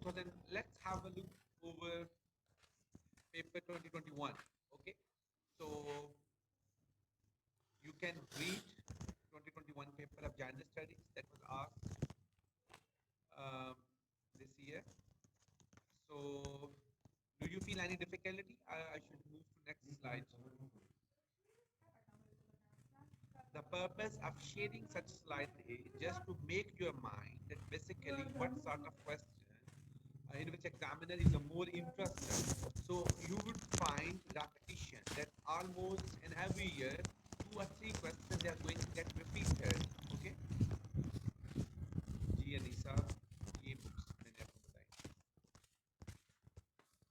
2000. Let's have a look over paper 2021. Okay, so you can read 2021 paper of gender studies that was asked um, this year. So, do you feel any difficulty? I should move to next slide. The purpose of sharing such slide is just to make your mind that basically what sort of question in which examiner is the more interested. So you would find repetition that almost in every year 2 or 3 questions they are going to get repeated. Okay, जी अनीसा ये books मैंने आपको बताई.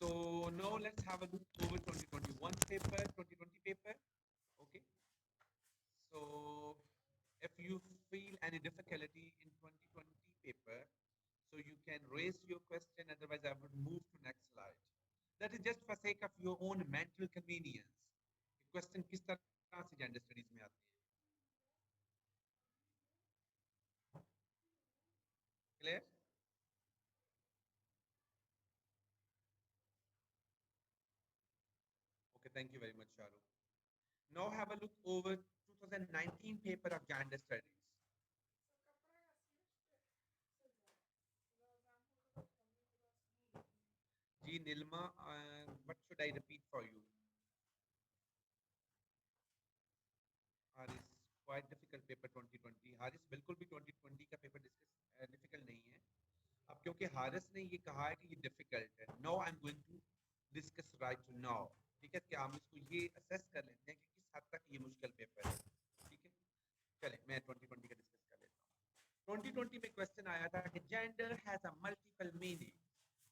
so now let's have a look over 2021 paper, 2020 paper. Okay, so if you feel any difficulty in 2020 paper, so you can raise your question, otherwise I would move to next slide. That is just for sake of your own mental convenience. Question किस तरह से gender studies में आती है? Clear? Okay, thank you very much, Shahrukh. Now have a look over 2019 paper of gender studies. G. Nilma, what should I repeat for you? Haris quite difficult paper 2020. Haris बिल्कुल भी 2020 का paper discuss difficult नहीं है. अब क्योंकि हारिस ने ये कहा है कि ये डिफिकल्ट है, now I am going to discuss right now. ठीक है, कि हम इसको ये असेस कर लेते हैं कि किस हद तक ये मुश्किल पेपर है. ठीक है, चले मैं 2020 का डिस्कस कर लेता हूँ. 2020 में क्वेश्चन आया था कि gender has a multiple meaning.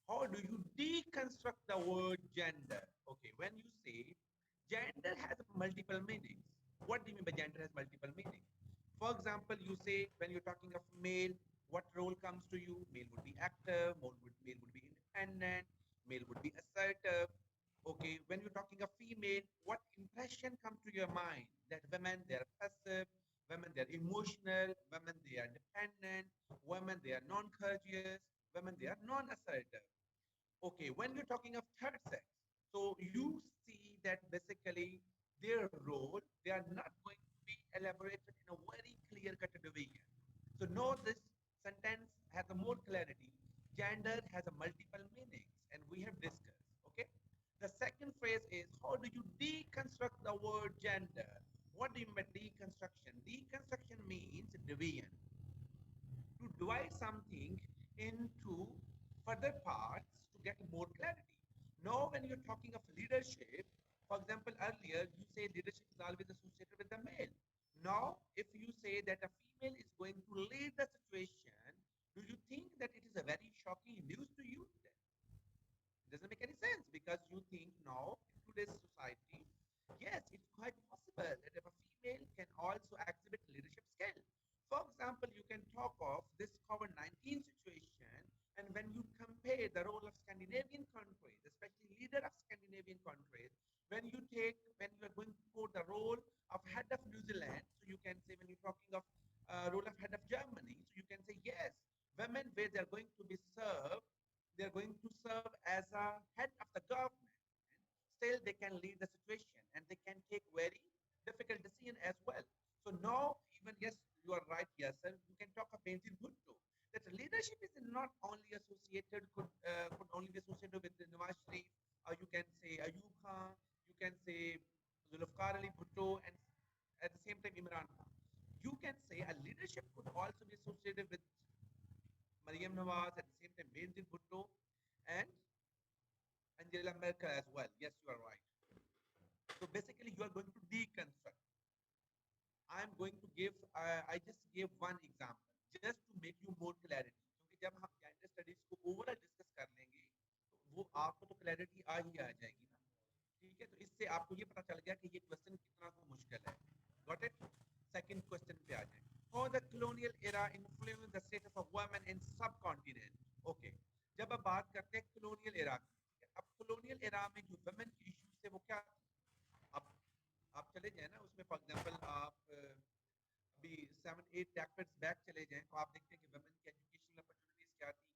How do you deconstruct the word gender? Okay, when you say gender has multiple meanings, what do you mean by gender has multiple meanings? For example, you say when you're talking of male, what role comes to you? Male would be active, male would be independent, male would be assertive. Okay, when you're talking of female, what impression comes to your mind? That women they are passive, women they are emotional, women they are dependent, women they are non-courteous, women they are non-assertive. Okay, when we're talking of third sex, so you see that basically their role, they are not going to be elaborated in a very clear-cut division. So now this sentence has a more clarity. Gender has a multiple meanings, and we have discussed. Okay. The second phrase is how do you deconstruct the word gender? What do you mean by deconstruction? Deconstruction means division. To divide something into further parts to get more clarity. Now, when you're talking of leadership, for example, earlier you say leadership is always associated with the male. Now, if you say that a female is going to lead the situation, do you think that it is a very shocking news to you? It doesn't make any sense because you think now in today's society, yes, it's quite possible that if a female can also exhibit leadership skill. For example, you can talk of this COVID-19 situation, and when you compare the role of Scandinavian countries, especially leader of Scandinavian countries, when you are going to quote the role of head of New Zealand, so you can say when you're talking of role of head of Germany, so you can say yes, women where they are going to be served, they are going to serve as a head of the government. Still, they can lead the situation and they can take very difficult decision as well. So now, even yes, you are right, yes, sir. You can talk of Benazir Bhutto. That leadership is not only associated could only be associated with the Nawaz Sharif, or you can say Ayub Khan, you can say Zulfikar Ali Bhutto, and at the same time Imran Khan. You can say a leadership could also be associated with Mariam Nawaz, at the same time Benazir Bhutto, and Angela Merkel as well. Yes, you are right. So basically, you are going to deconstruct. I am going to give, I just gave one example just to make you more clarity. क्योंकि जब हम gender studies को overall discuss कर लेंगे, तो वो आपको तो clarity आ ही आ जाएगी ना. ठीक है, तो इससे आपको ये पता चल गया कि ये question कितना तो मुश्किल है. Got it? Second question पे आ जाए. How the colonial era influenced the status of women in subcontinent? Okay. जब आप बात करते हैं colonial era की, अब colonial era में जो women की issues थे वो क्या थे? अब आप चले जाए ना उसमें फॉर एग्जांपल आप अभी 7-8 डेकेड्स बैक चले जाएं तो आप देखते हैं कि वुमेन की एजुकेशनल अपॉर्चुनिटीज क्या थी,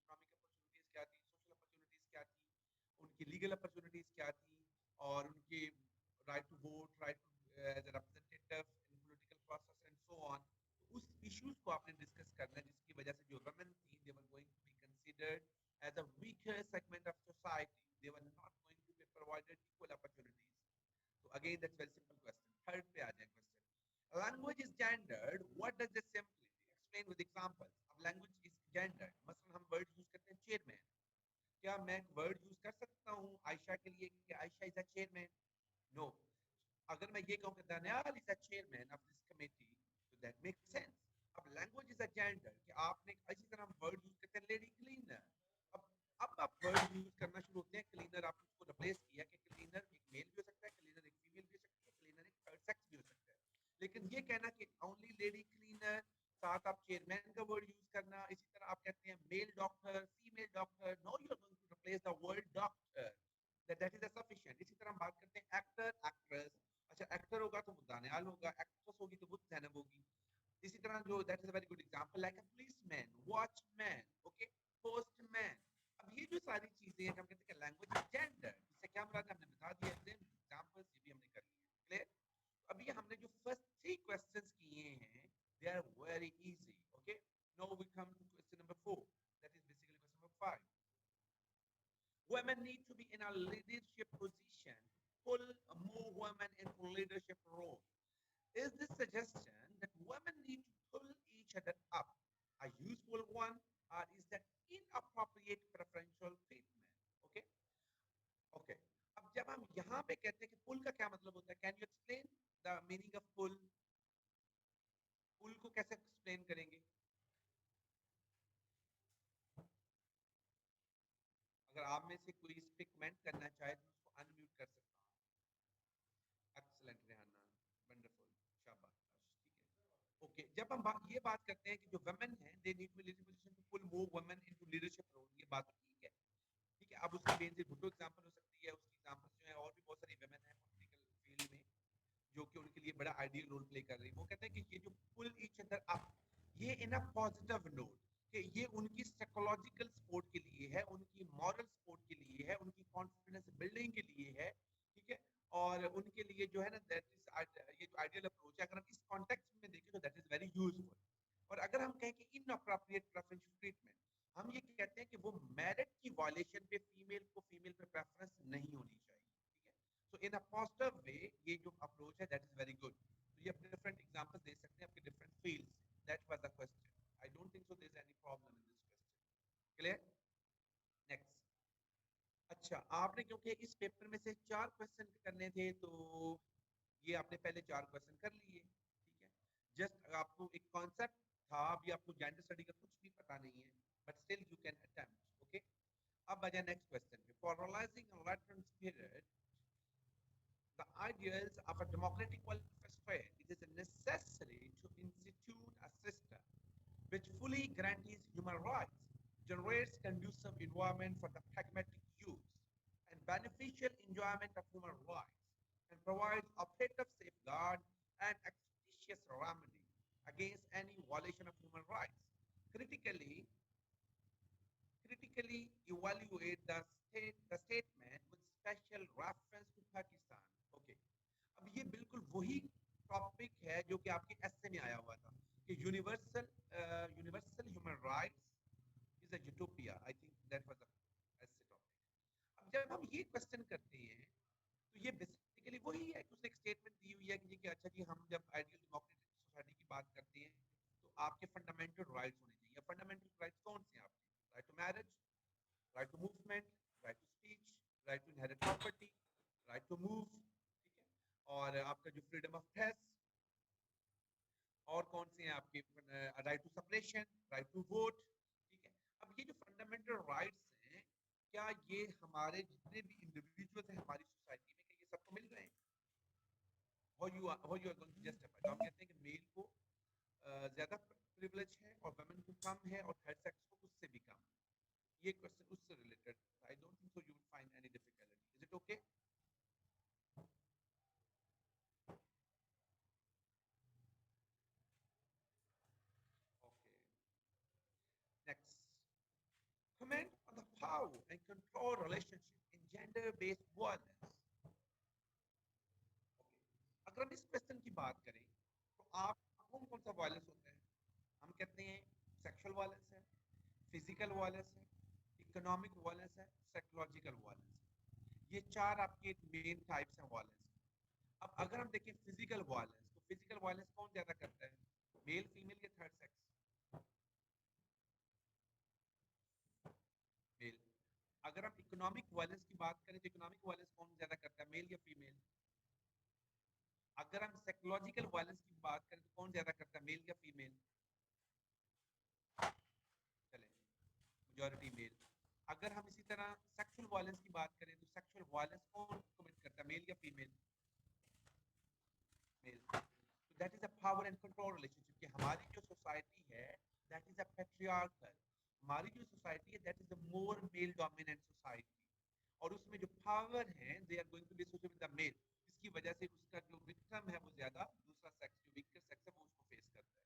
उनकी लीगल अपॉर्चुनिटीज क्या थी, और उनके right to vote, right to as a representative in political process and so on. उस इश्यूज को आपने डिस्कस करना है, जिसकी वजह से जो वुमेन थी they were going to be considered as a weaker segment of society, they were not going to be provided equal opportunities. So again, that's very simple question. Third पे आ जाए question. Language is gendered. What does this simply explain with examples? अब language is gendered. मसलन हम word use करते हैं chairman. क्या मैं एक word use कर सकता हूँ आयशा के लिए कि Ayesha is a chairman? No. अगर मैं ये कहूँ कि Daniel is a chairman of this committee, so that makes sense. अब language is a gender कि आपने इसी तरह हम word use करते हैं lady cleaner. अब आप word use करना शुरू होते हैं cleaner, आपने उसको replace किया कि cleaner एक male भी हो सकता है, cleaner एक female भी हो सकती है, cleaner एक third sex भी हो सकता है। लेकिन ये कहना कि only lady cleaner, साथ आप chairman का word use करना, इसी तरह आप कहते हैं male doctor, female doctor, no, you are going to replace the word doctor. That is a sufficient. इसी तरह हम बात करते हैं actor, actress. अच्छा एक्टर होगा तो वो दानियाल होगा, एक्ट्रेस होगी तो वो जैनब होगी। इसी तरह जो that is a very good example, like a policeman, watchman, okay, postman. अब ये जो सारी चीजें हैं हम कहते हैं लैंग्वेज इज जेंडर, इससे क्या मुराद है हमने बता दिया, एग्जांपल्स ये भी हमने कर लिए। क्लियर? अब ये हमने जो फर्स्ट 3 क्वेश्चंस किए हैं they are very easy. Okay, now we come to question number 4, that is basically question number 5. Women need to be in a leadership position to pull more women into leadership roles. Is this suggestion that women need to pull each other up a useful one, or is that inappropriate preferential treatment? Okay, okay. अब जब हम यहाँ पे कहते हैं कि pull का क्या मतलब होता है, can you explain the meaning of pull? pull को कैसे explain करेंगे? अगर आप में से कोई इस पे कमेंट करना चाहे तो उसको अनम्यूट कर सकता हूँ। एक्सीलेंट रेहाना, वंडरफुल, शाबाश, ठीक है। ओके, जब हम ये बात करते हैं कि जो वुमेन है they need to leadership position to pull more women into leadership role, ये बात ठीक है, ठीक है। अब उसकी बेनजीर भुट्टो एग्जांपल हो सकती है, उसकी एग्जांपल्स जो है और भी बहुत सारी वुमेन है पॉलिटिकल फील्ड में जो कि उनके लिए बड़ा आइडियल रोल प्ले कर रही है। वो कहते हैं कि ये जो पुल ईच अदर अप, ये इन अ पॉजिटिव नोट, कि ये उनकी साइकोलॉजिकल सपोर्ट के लिए है, उनकी मॉरल सपोर्ट के लिए है, उनकी कॉन्फिडेंस बिल्डिंग के लिए है, ठीक है। और उनके लिए जो है ना दैट इज ये जो आइडियल अप्रोच है, अगर हम इस कॉन्टेक्स्ट में देखें तो दैट इज वेरी यूजफुल। और अगर हम कहें कि इनअप्रोप्रिएट प्रेफरेंशियल ट्रीटमेंट, हम ये कहते हैं कि वो मेरिट की वायलेशन पे फीमेल को फीमेल पे प्रेफरेंस नहीं होनी चाहिए, ठीक है। सो इन अ पॉजिटिव वे ये जो अप्रोच है दैट इज वेरी गुड। तो ये आप डिफरेंट एग्जांपल्स दे सकते हैं आपके different fields. That was the question. I don't think so there is any problem in this question. Clear? Next. अच्छा, आपने क्योंकि इस पेपर में से 4 क्वेश्चन करने थे तो ये आपने पहले 4 क्वेश्चन कर लिए, ठीक है। जस्ट आपको एक कॉन्सेप्ट था, अभी आपको जेंडर स्टडी का कुछ भी पता नहीं है, but still you can attempt. Okay, अब आ जाए नेक्स्ट क्वेश्चन पे। For realising a latent spirit, the ideals of a democratic welfare state, it is necessary to institute a system which fully guarantees human rights, generates conducive environment for the pragmatic use and beneficial enjoyment of human rights, and provides objective safeguard and expeditious remedy against any violation of human rights. Critically, critically evaluate the statement with special reference to Pakistan. Okay. अब ये बिल्कुल वही topic है जो कि आपके एस्से में आया हुआ था कि universal human rights is a utopia. I think that was the essay topic. अब जब हम ये क्वेश्चन करते हैं तो ये बेसिकली वही है कि उसने एक स्टेटमेंट दी हुई है कि अच्छा जी हम जब आइडियल डेमोक्रेटिक सोसाइटी की बात करते हैं तो आपके फंडामेंटल राइट्स होने चाहिए। फंडामेंटल राइट्स कौन से हैं आपके? Right to marriage, right to movement, right to speech, right to inherit property, right to move, ठीक है। और आपका जो फ्रीडम ऑफ प्रेस, और कौन से हैं आपके? Right to separation, right to vote, ठीक है। अब ये जो फंडामेंटल राइट्स हैं, क्या ये हमारे जितने भी इंडिविजुअल्स हैं हमारी सोसाइटी में, क्या ये सबको मिल रहे हैं? how you are going to justify? तो हम कहते हैं कि मेल को ज्यादा प्रिविलेज है और वुमेन को कम है और थर्ड सेक्स को उससे भी कम। ये क्वेश्चन उससे related, I don't think so you will find any difficulty. Is it okay? Okay, next. Comment on the power and control relationship in gender based violence. अगर हम इस क्वेश्चन की बात करें तो आप कौन कौन सा वायलेंस होता है? हम कहते हैं सेक्सुअल वायलेंस है, फिजिकल वायलेंस है, इकोनॉमिक वायलेंस है, साइकोलॉजिकल वायलेंस है। ये चार आपके मेन टाइप्स हैं वायलेंस। अब अगर हम देखें फिजिकल वायलेंस, तो फिजिकल वायलेंस कौन ज्यादा करता है? मेल, फीमेल या थर्ड सेक्स? मेल। अगर हम इकोनॉमिक वायलेंस की बात करें तो इकोनॉमिक वायलेंस कौन ज्यादा करता है, मेल या फीमेल? अगर हम साइकोलॉजिकल वायलेंस की बात करें तो कौन ज्यादा करता है, मेल या फीमेल? चले, मेजॉरिटी मेल। अगर हम इसी तरह सेक्सुअल वायलेंस की बात करें तो सेक्सुअल वायलेंस कौन कमिट करता है, मेल या female? Male. So that is a power and control relationship कि हमारी जो सोसाइटी है that is a patriarchal, हमारी जो सोसाइटी है that is a more male dominant society, और उसमें जो पावर है they are going to be associated with the male, जिसकी वजह से उसका जो विक्टिम है वो ज्यादा दूसरा सेक्स जो वीकर सेक्स है वो उसको फेस करता है।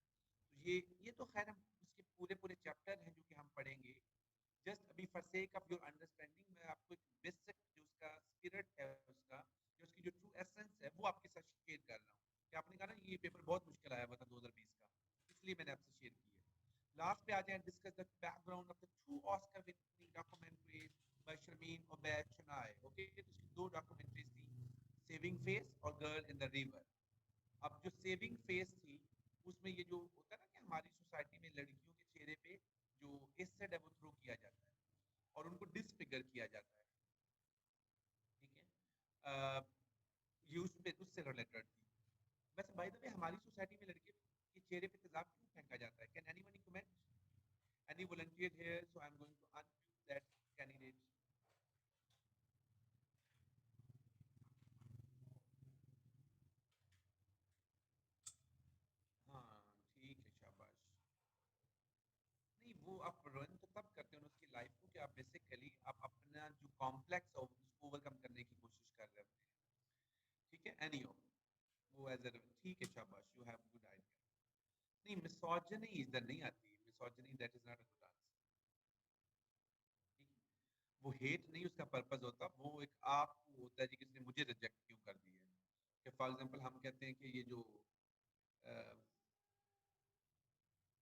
तो ये तो खैर हम उसके पूरे पूरे चैप्टर हैं जो कि हम पढ़ेंगे। जस्ट अभी for sake of your understanding मैं आपको एक बेसिक जो उसका स्पिरिट है, उसका जो उसकी जो ट्रू एसेंस है वो आपके साथ शेयर कर रहा हूँ। कि आपने कहा ना ये पेपर बहुत मुश्किल आया हुआ था 2020 का, इसलिए मैंने आपसे शेयर किया है। लास्ट पे आ जाए, discuss the background of the two Oscar winning documentaries by Sharmeen Obaid Chinoy. Okay, तो उसकी दो डॉक्यूमेंट्रीज थी, सेविंग फेस और गर्ल इन द रिवर। अब जो सेविंग फेस थी उसमें ये जो होता है ना कि हमारी सोसाइटी में लड़कियों के चेहरे पे जो एसिड है वो थ्रो किया जाता है और उनको डिसफिगर किया जाता है, ठीक है। ये उस पे उससे रिलेटेड थी। वैसे बाय द वे हमारी सोसाइटी में लड़के के चेहरे पे तेजाब क्यों फेंका जाता है? Can anyone comment? Any volunteer here? So I am going to unmute that candidate. हाँ, ठीक है, शाबाश। नहीं, वो आप रन तो तब करते हो उसकी लाइफ को कि आप बेसिकली आप अपना जो कॉम्प्लेक्स है उसको ओवरकम करने की कोशिश कर रहे होते हैं, ठीक है। एनी हो, वो एज ए, ठीक है, शाबाश, यू हैव गुड आइडिया। नहीं, मिसोजिनी इधर नहीं आती, misogyny that is not a good answer. वो हेट नहीं उसका पर्पस होता, वो एक आप होता है जी किसी ने मुझे रिजेक्ट क्यों कर दिया है। कि फॉर एग्जांपल हम कहते हैं कि ये जो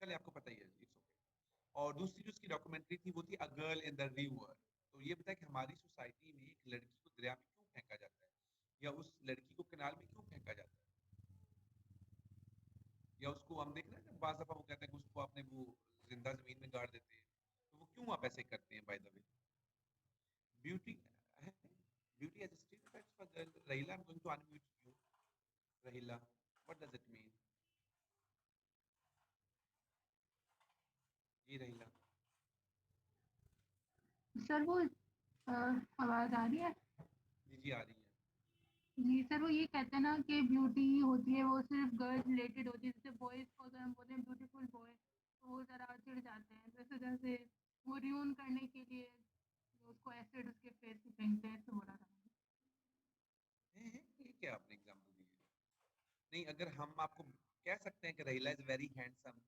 चले आपको पता ही है, इट्स ओके। और दूसरी जो उसकी डॉक्यूमेंट्री थी वो थी अ गर्ल इन द रिवर। तो ये बताया कि हमारी सोसाइटी में एक लड़की को दरिया में क्यों फेंका जाता है, या उस लड़की को कनाल में क्यों फेंका जाता है, या उसको हम देख रहे हैं ना बाज़ दफा वो कहते हैं कि उसको आपने वो जिंदा जमीन में गाड़ देते हैं, तो वो क्यों आप ऐसे करते हैं? By the way, beauty, beauty as stereotypes for girl. Raheela, I am going to unmute you. Raheela, what does it mean? जी रहीला। सर वो आवाज आ रही है? जी जी, आ रही है। जी सर, वो ये कहते हैं ना कि ब्यूटी होती है वो सिर्फ गर्ल्स रिलेटेड होती है, जैसे बॉयज को अगर हम बोलते हैं ब्यूटीफुल बॉय तो वो ज़रा चिढ़ जाते हैं, वैसे जैसे वो रियून करने के लिए उसको एसिड उसके फेस पे फेंकते हैं, ऐसे बोला था। ये क्या आपने एग्जांपल दी है? नहीं, अगर हम आपको कह सकते हैं कि रहीला इज वेरी हैंडसम।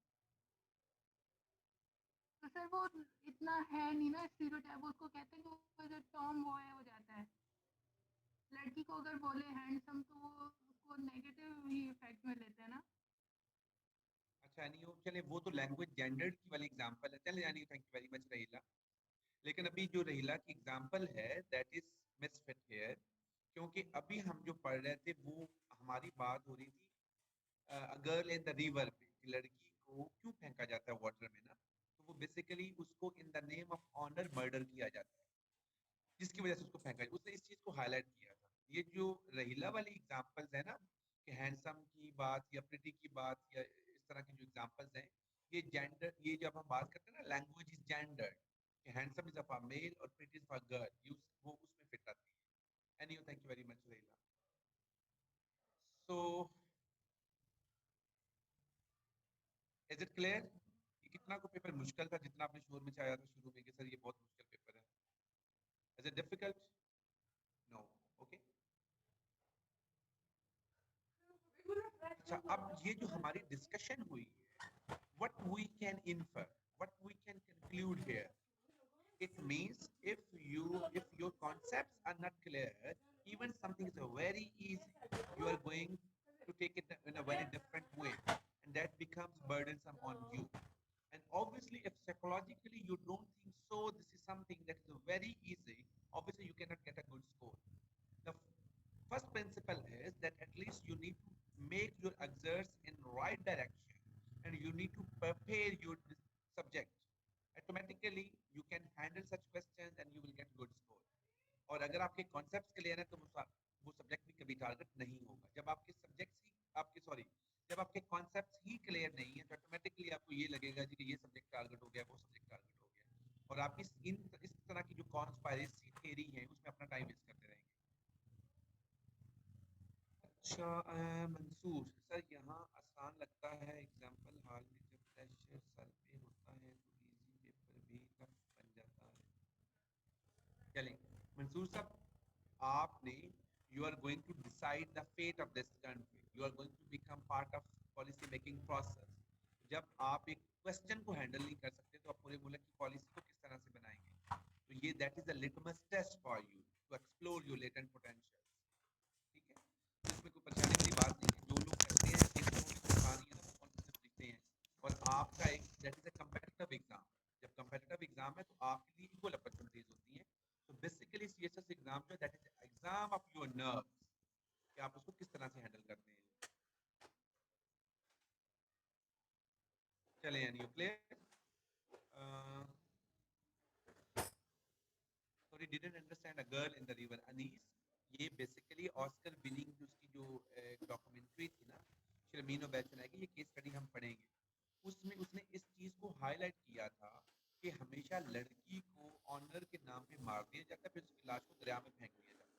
तो सर वो इतना है नहीं ना स्टीरियोटाइप, वो उसको कहते हैं कि वो जो टॉम बॉय हो जाता है। लड़की को अगर बोले हैंडसम तो वो उसको नेगेटिव ही इफेक्ट में लेते हैं ना। अच्छा, नहीं हो, चले वो तो लैंग्वेज जेंडर्ड की वाली एग्जांपल है, चले यानी थैंक यू वेरी मच रहीला। लेकिन अभी जो रहीला की एग्जांपल है दैट इज मिसफिट हियर, क्योंकि अभी हम जो पढ़ रहे थे वो हमारी बात हो रही थी गर्ल इन द रिवर पे, कि लड़की को क्यों फेंका जाता है वाटर में ना। तो वो बेसिकली उसको in the name of honour murder किया जाता है, जिसकी वजह से उसको फेंका, उसने इस चीज को हाईलाइट किया था। ये जो रहीला वाली एग्जांपल्स है ना, कि हैंडसम की बात या प्रिटी की बात या इस तरह की जो एग्जांपल्स हैं, ये जेंडर, ये जब हम बात करते हैं ना लैंग्वेज इज जेंडर्ड, कि हैंडसम इज फॉर मेल और प्रिटी इज फॉर गर्ल, वो उसमें फिट आती है। Anyway, thank you very much Raheela. So is it clear कि कितना को पेपर मुश्किल था, जितना आपने शोर मचाया था शुरू में कि सर ये बहुत मुश्किल पेपर है? Is it difficult? No. Okay. अच्छा, अब ये जो हमारी डिस्कशन हुई है, what we can infer, what we can conclude here, it means if your concepts are not clear, even something is very easy, you are going to take it in a very different way, and that becomes burdensome on you. And obviously, if psychologically you don't think so, this is something that is very easy, obviously you cannot get a good score. The first principle is that at least you need to make your exerts in right direction, and you need to prepare your subject. Automatically you can handle such questions and you will get good score. और अगर आपके concepts clear है तो वो subject भी कभी target नहीं होगा। जब आपके सब्जेक्ट्स ही आपके सॉरी जब आपके कॉन्सेप्ट्स ही क्लियर नहीं है तो ऑटोमेटिकली आपको ये लगेगा जी कि ये सब्जेक्ट टारगेट हो गया, वो सब्जेक्ट टारगेट हो गया, और आप इस तरह की जो कॉन्स्पायरेसी थ्योरी है उसमें अपना टाइम वेस्ट करते रहेंगे। अच्छा मंसूर सर, यहाँ आसान लगता है एग्जाम्पल, हाल में जब प्रेशर सर पे होता है तो इजी पेपर भी टफ बन जाता है। चलें मंसूर साहब, आपने you are going to decide the fate of this country, you are going to become part of policy making process। जब आप एक क्वेश्चन को हैंडल नहीं कर सकते तो आप पूरे मुल्क की पॉलिसी को किस तरह से बनाएंगे? तो ये that is the litmus test for you to explore your latent potential. ठीक है, तो इसमें कोई परेशानी वाली बात नहीं है। जो लोग कहते हैं कि लोगों की परेशानी है ना वो कॉन्सेप्ट लिखते हैं, और आपका एक that is a competitive exam. जब कम्पिटिटिव एग्जाम है तो आपके लिए इक्वल अपॉर्चुनिटीज होती हैं। तो बेसिकली सीएसएस एग्जाम जो that is exam of your nerves, कि आप उसको किस तरह से हैंडल करते हैं। चले यानी clear. Sorry didn't understand a girl in the river अनीस। ये बेसिकली ऑस्कर विनिंग उसकी जो डॉक्यूमेंट्री थी ना, शर्मीन बैचना की, ये केस स्टडी हम पढ़ेंगे। उसमें उसने इस चीज को हाईलाइट किया था कि हमेशा लड़की को ऑनर के नाम पे मार दिया जाता है, फिर उसकी लाश को दरिया में फेंक दिया जाता है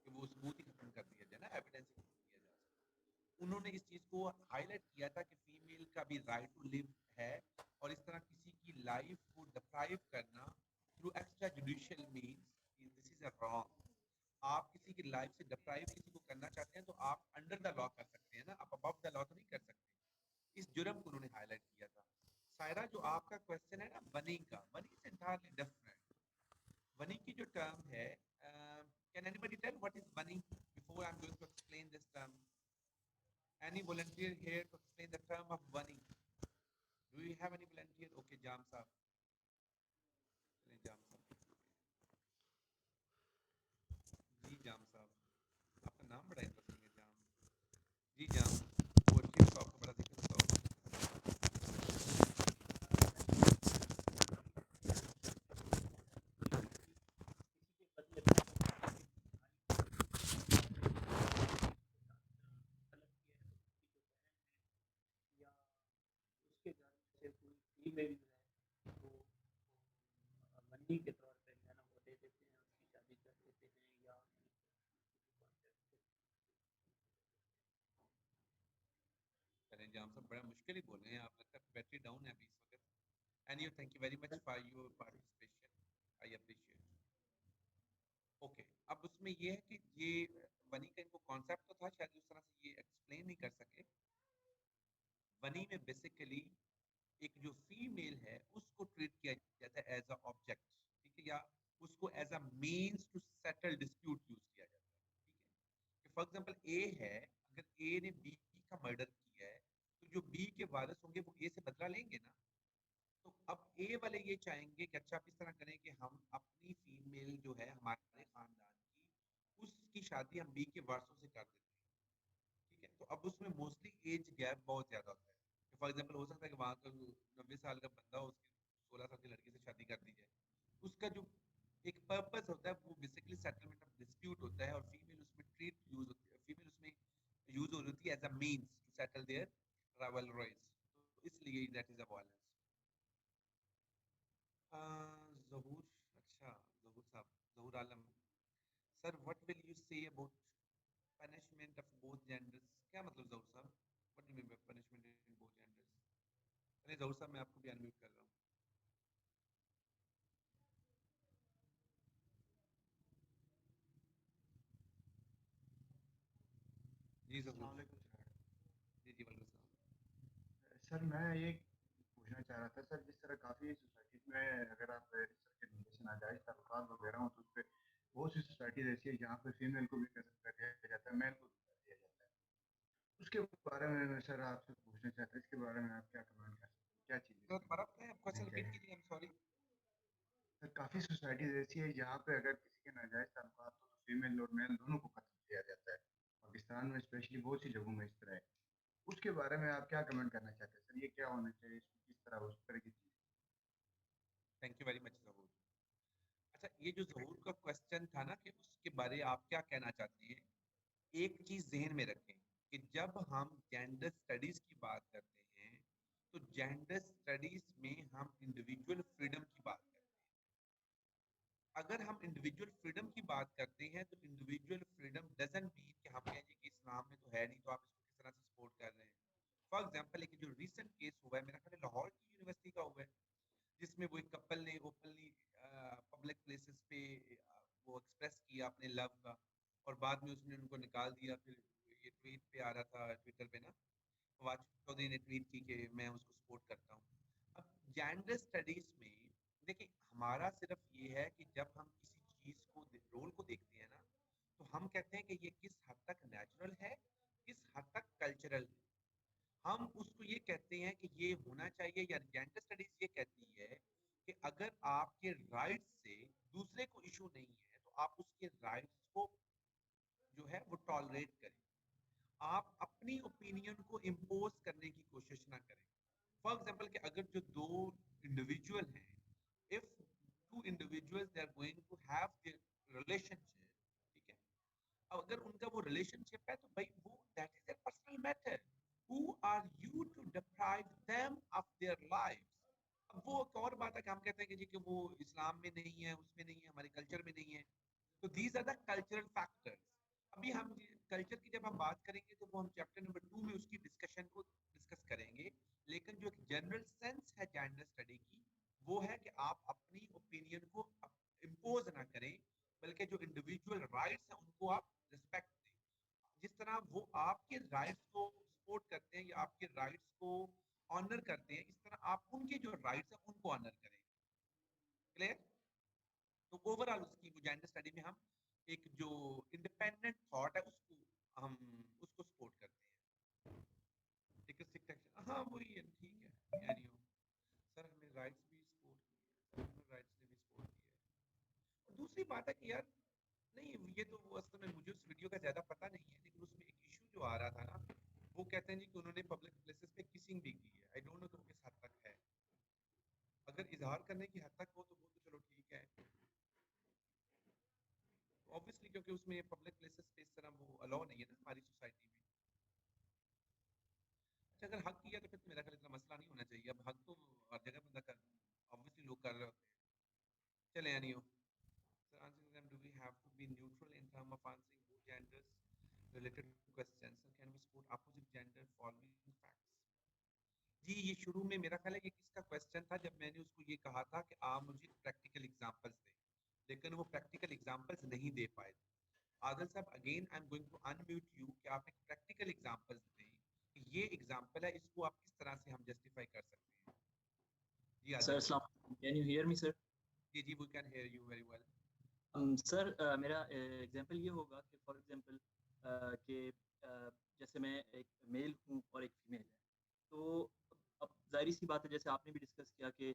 कि वो सबूत ही खत्म कर दिया जाए ना, एविडेंस ही खत्म किया जाए। उन्होंने इस चीज को हाईलाइट किया था कि फीमेल का भी राइट टू लिव है, और इस तरह किसी की लाइफ को डिप्राइव करना through extra judicial means, this is a wrong. आप किसी की लाइफ से डिप्राइव किसी को करना चाहते हैं तो आप अंडर द लॉ कर सकते हैं ना, आप अबव द लॉ तो नहीं कर सकते। इस जुर्म को उन्होंने हाईलाइट किया था। सायरा, जो आपका क्वेश्चन है ना बनी का, बनी इज एंटायरली डिफरेंट। बनी की जो टर्म है, can anybody tell what is bunny before I am going to explain this term? Any volunteer here to explain the term of bunny? Do you have any volunteer? Okay, Jam साहब, चलिए जाम साहब। जी जाम साहब, आपका नाम बड़ा interesting है जाम। जी जाम, question तो आपका बड़ा दिक्कत होगा। उसके घर में से कोई फीमेल जो है तो मंडी के तौर पे जो है ना वो दे देते हैं, उसकी शादी कर देते हैं, या चलें जाम साहब, बड़ा मुश्किल ही बोल रहे हैं आप, लगता है बैटरी डाउन है अभी इस वक्त। And you thank you very much for your participation, I appreciate. Okay, अब उसमें ये है कि ये बनी का इनको कॉन्सेप्ट तो था, शायद उस तरह से ये एक्सप्लेन नहीं कर सके। बनी में बेसिकली एक जो फीमेल है उसको ट्रीट किया जाता है एज अ ऑब्जेक्ट, ठीक है, या उसको as a means to settle dispute use किया जाता है। ठीक है, फॉर एग्जांपल ए है, अगर ए ने बी का मर्डर किया है तो जो बी के वारिस होंगे वो ए से बदला लेंगे ना। तो अब ए वाले ये चाहेंगे कि अच्छा आप इस तरह करें कि हम अपनी फीमेल जो है हमारे खानदान की, उसकी शादी हम बी के वारसों से कर देते हैं। ठीक है, तो अब उसमें मोस्टली एज गैप बहुत ज्यादा होता है। फॉर एग्जाम्पल हो सकता है कि वहाँ का 90 साल का बंदा हो, उसकी 16 साल की लड़की से शादी कर दी जाए। उसका जो एक पर्पस होता है वो बेसिकली सेटलमेंट ऑफ डिस्प्यूट होता है, और फीमेल उसमें ट्रीट यूज होती है, फीमेल उसमें यूज हो रही होती है as a means to settle their rivalries. तो इसलिए that is a violence. Zahoor, अच्छा Zahoor sahab, Zahoor Alam sir, what will you say about punishment of both genders? क्या मतलब Zahoor sahab, what do you mean by punishment in both genders? अरे जहूर साहब, मैं आपको भी अनम्यूट कर रहा हूँ। जी अस्सलाम जहूर। वालेकुम सर। जी जी वालेकुम सलाम। सर मैं ये पूछना चाह रहा था सर, जिस तरह काफ़ी सोसाइटीज़ में अगर आप इस तरह के रिलेशन नाजायज़ ताल्लुकात वगैरह हों तो उस पे बहुत सी सोसाइटीज ऐसी है जहाँ पे फीमेल को भी कसम कर दिया जाता है, मेल को भी कर दिया जाता है। उसके बारे में मैं सर आपसे पूछना चाहता हूँ, इसके बारे में आप क्या कमेंट कर सकते हैं, क्या चीज़ तो इसकी दोबारा बताएं, आप क्वेश्चन होनी रिपीट चाहिए? कीजिए, आई एम सॉरी। सर काफ़ी सोसाइटीज ऐसी है जहाँ पे अगर किसी के नाजायज़ ताल्लुकात हो तो फीमेल और मेल दोनों को कत्ल किया जाता है। पाकिस्तान में स्पेशली बहुत सी जगहों में इस तरह है। उसके बारे में आप क्या कमेंट करना चाहते हैं सर? ये क्या होना चाहिए, इसमें किस तरह उस तरह की चीज़? थैंक यू वेरी मच जहूर। अच्छा, ये जो जहूर का क्वेश्चन था ना कि उसके बारे आप क्या कहना चाहते हैं, एक चीज जहन में रखें कि जब हम जेंडर स्टडीज की बात करते हैं तो जेंडर स्टडीज में हम इंडिविजुअल फ्रीडम की बात करते हैं। अगर हम इंडिविजुअल फ्रीडम की बात करते हैं तो इंडिविजुअल फ्रीडम डजंट मीन कि हम कहेंगे कि इस्लाम में तो है नहीं तो आप इसको किस तरह से सपोर्ट कर रहे हैं। फॉर एग्जाम्पल, एक जो रिसेंट केस हुआ है, मेरा ख्याल है लाहौर की यूनिवर्सिटी का हुआ है, जिसमें वो एक कपल ने ओपनली पब्लिक प्लेसेस पे वो एक्सप्रेस किया अपने लव का, और बाद में उसने उनको निकाल दिया। फिर ये ट्वीट पे आ रहा था ट्विटर पे ना, फवाद चौधरी ने ट्वीट की कि मैं उसको सपोर्ट करता हूँ। अब जेंडर स्टडीज में देखिए, हमारा सिर्फ ये है कि जब हम किसी चीज को रोल को देखते हैं ना, तो हम कहते हैं कि ये किस हद तक नेचुरल है, किस हद तक कल्चरल है। हम उसको ये कहते हैं कि ये होना चाहिए, या जेंडर स्टडीज ये कहती है कि अगर आपके राइट्स से दूसरे को इशू नहीं है तो आप उसके राइट्स को जो है वो टॉलरेट करें। आप अपनी ओपिनियन को इम्पोज करने की कोशिश ना करें। फॉर एग्जाम्पल कि अगर जो दो इंडिविजुअल हैं, if two individuals they are going to have their relationship, ठीक है, अब अगर उनका वो रिलेशनशिप है तो भाई वो that is their personal matter. Who are you to deprive them of their lives? अब वो एक और बात है कि हम कहते हैं कि जी कि वो इस्लाम में नहीं है, उसमें नहीं है, हमारे कल्चर में नहीं है। तो these are the cultural factors. अभी हम कल्चर की जब हम बात करेंगे तो वो हम चैप्टर नंबर 2 में उसकी डिस्कशन को डिस्कस करेंगे। लेकिन जो एक जनरल सेंस है जेंडर स्टडी की, वो है कि आप अपनी ओपिनियन को इम्पोज ना करें, बल्कि जो इंडिविजुअल राइट्स हैं उनको आप रिस्पेक्ट दें। जिस तरह वो आपके राइट्स को सपोर्ट करते हैं या आपके राइट्स को ऑनर करते हैं, इस तरह आप उनके जो राइट्स हैं उनको ऑनर करें। क्लियर? तो ओवरऑल उसकी वो जेंडर स्टडी में हम एक जो इंडिपेंडेंट थॉट है उसको हम उसको सपोर्ट करते हैं। हाँ वही है, ठीक है, यानी हो सर हमें राइट्स भी सपोर्ट किए, सर हमें राइट्स ने भी सपोर्ट किया है। और दूसरी बात है कि यार नहीं, ये तो वो असल में मुझे उस वीडियो का ज्यादा पता नहीं है, लेकिन उसमें एक इशू जो आ रहा था ना, वो कहते हैं जी कि उन्होंने पब्लिक प्लेसेस पे किसिंग भी की है। आई डोंट नो कि वो किस हद तक है। अगर इजहार करने की हद तक हो तो वो तो चलो ठीक है, ऑब्वियसली, क्योंकि उसमें पब्लिक प्लेसेस पे इस तरह वो अलाउ नहीं है ना हमारी सोसाइटी में। अच्छा, अगर हक किया तो फिर तो मेरा ख्याल इतना मसला नहीं होना चाहिए। अब हक तो हर जगह बंदा कर, ऑब्वियसली लोग कर रहे होते हैं। चले यानी हो sir, answering them, do we have to be neutral in terms of answering both genders related questions, and can we support opposite gender following facts? जी, ये शुरू में मेरा ख्याल है ये किसका क्वेश्चन था, जब मैंने उसको ये कहा था कि आप मुझे प्रैक्टिकल एग्जांपल्स दें, लेकिन वो प्रैक्टिकल एग्जांपल्स नहीं दे पाए। Adil sahab, again I am going to unmute you कि आप एक प्रैक्टिकल एग्जांपल्स दें कि ये एग्जांपल है, इसको आप किस तरह से हम जस्टिफाई कर सकते हैं। जी सर आदिल। अस्सलाम वालेकुम, can you hear me sir? जी जी, we can hear you very well. Sir मेरा एग्जांपल ये होगा कि फॉर एग्जांपल कि जैसे मैं एक मेल हूँ और एक फीमेल है, तो अब जाहिर सी बात है, जैसे आपने भी डिस्कस किया कि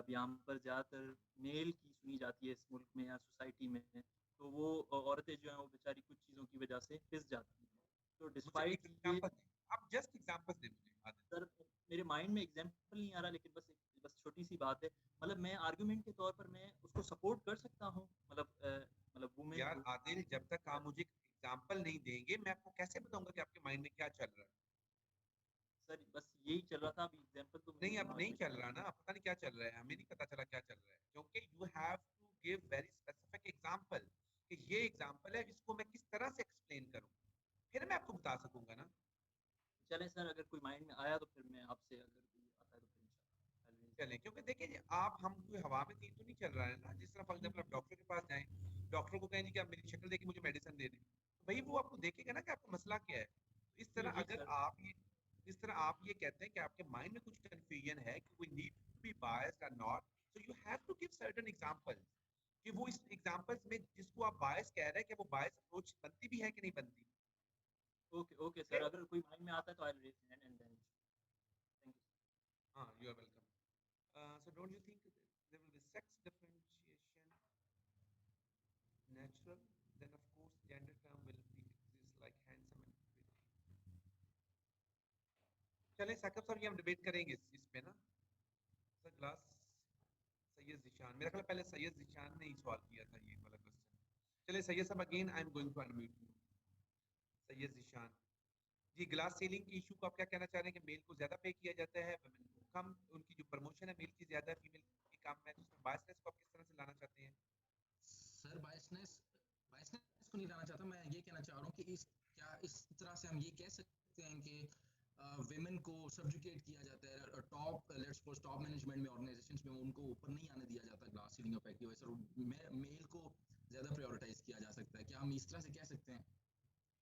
यहाँ पर ज़्यादातर मेल की सुनी जाती है इस मुल्क में या सोसाइटी में, तो वो औरतें जो हैं वो बेचारी कुछ चीज़ों की वजह से पिस जाती हैं। तो मुझे डिस्पाइट ये एग्जांपल दें, आप जस्ट एग्जांपल्स दें मुझे आदिल। सर, मेरे माइंड में एग्जांपल नहीं आ रहा, लेकिन बस छोटी-सी बात है। मतलब मैं आर्गुमेंट के तौर पर मैं उसको सपोर्ट कर सकता हूँ, मतलब वुमेन यार को। आदिल, जब तक आप मुझे एग्जांपल नहीं देंगे मैं आपको कैसे बताऊंगा कि आपके माइंड में क्या चल रहा है। सर बस यही चल रहा था, अभी एग्जांपल तो मुझे नहीं, अब दिमाग नहीं में चल रहा ना, पता नहीं क्या चल रहा है, हमें नहीं पता चला क्या चल रहा है, क्योंकि you have to give very specific example कि ये एग्जांपल है, इसको मैं किस तरह से एक्सप्लेन करूं, फिर मैं आपको बता सकूंगा ना। चलें सर, अगर कोई माइंड में आया तो फिर मैं आपसे, अगर कोई आता है तो फिर इंशाल्लाह। चलें, क्योंकि देखिए जी, आप हम कोई हवा में तीर तो नहीं चल रहा है ना। जिस तरह फॉर एग्जाम्पल आप डॉक्टर के पास जाएं, डॉक्टर को कहें जी कि आप मेरी शक्ल देखिए मुझे मेडिसिन दे दें, तो भाई वो आपको देखेगा ना कि आपका मसला क्या है। तो इस जी तरह जी अगर सर। आप ये इस तरह आप ये कहते हैं कि आपके माइंड में कुछ कंफ्यूजन है कि we need to be biased और not, so you have to give certain examples. कि वो इस एग्जांपल्स में जिसको आप बायस कह रहे हैं कि वो बायस अप्रोच बनती भी है कि नहीं बनती। ओके सर, अगर कोई माइंड में आता है तो I will raise hand and then thank you. हाँ, you are welcome. So don't you think there will be sex differentiation natural? Then of course gender term will be exist like handsome and pretty. चलें साकिब साहब, ये हम debate करेंगे इस पे ना। Sir glass Syed Zeeshan, मेरा ख्याल पहले सैयद जिशान ने ही सवाल किया था ये वाला क्वेश्चन। चलिए Syed sahab, again I am going to unmute you. Syed Zeeshan ji, glass ceiling की इशू को आप क्या कहना चाह रहे हैं कि मेल को ज्यादा पे किया जाता है, women को कम, उनकी जो प्रमोशन है मेल की ज्यादा है, फीमेल की कम है, तो उसमें बायसनेस को आप किस तरह से लाना चाहते हैं? सर बायसनेस बायसनेस को नहीं लाना चाहता, मैं ये कहना चाह रहा हूँ कि इस तरह से हम ये कह सकते हैं कि विमेन को सब्जुकेट किया जाता है top let's suppose top management में ऑर्गेनाइजेशंस में, उनको ऊपर नहीं आने दिया जाता ग्लास सीलिंग इफेक्ट की वजह से, मेल को ज्यादा प्रायोरिटाइज किया जा सकता है। क्या हम इस तरह से कह सकते हैं?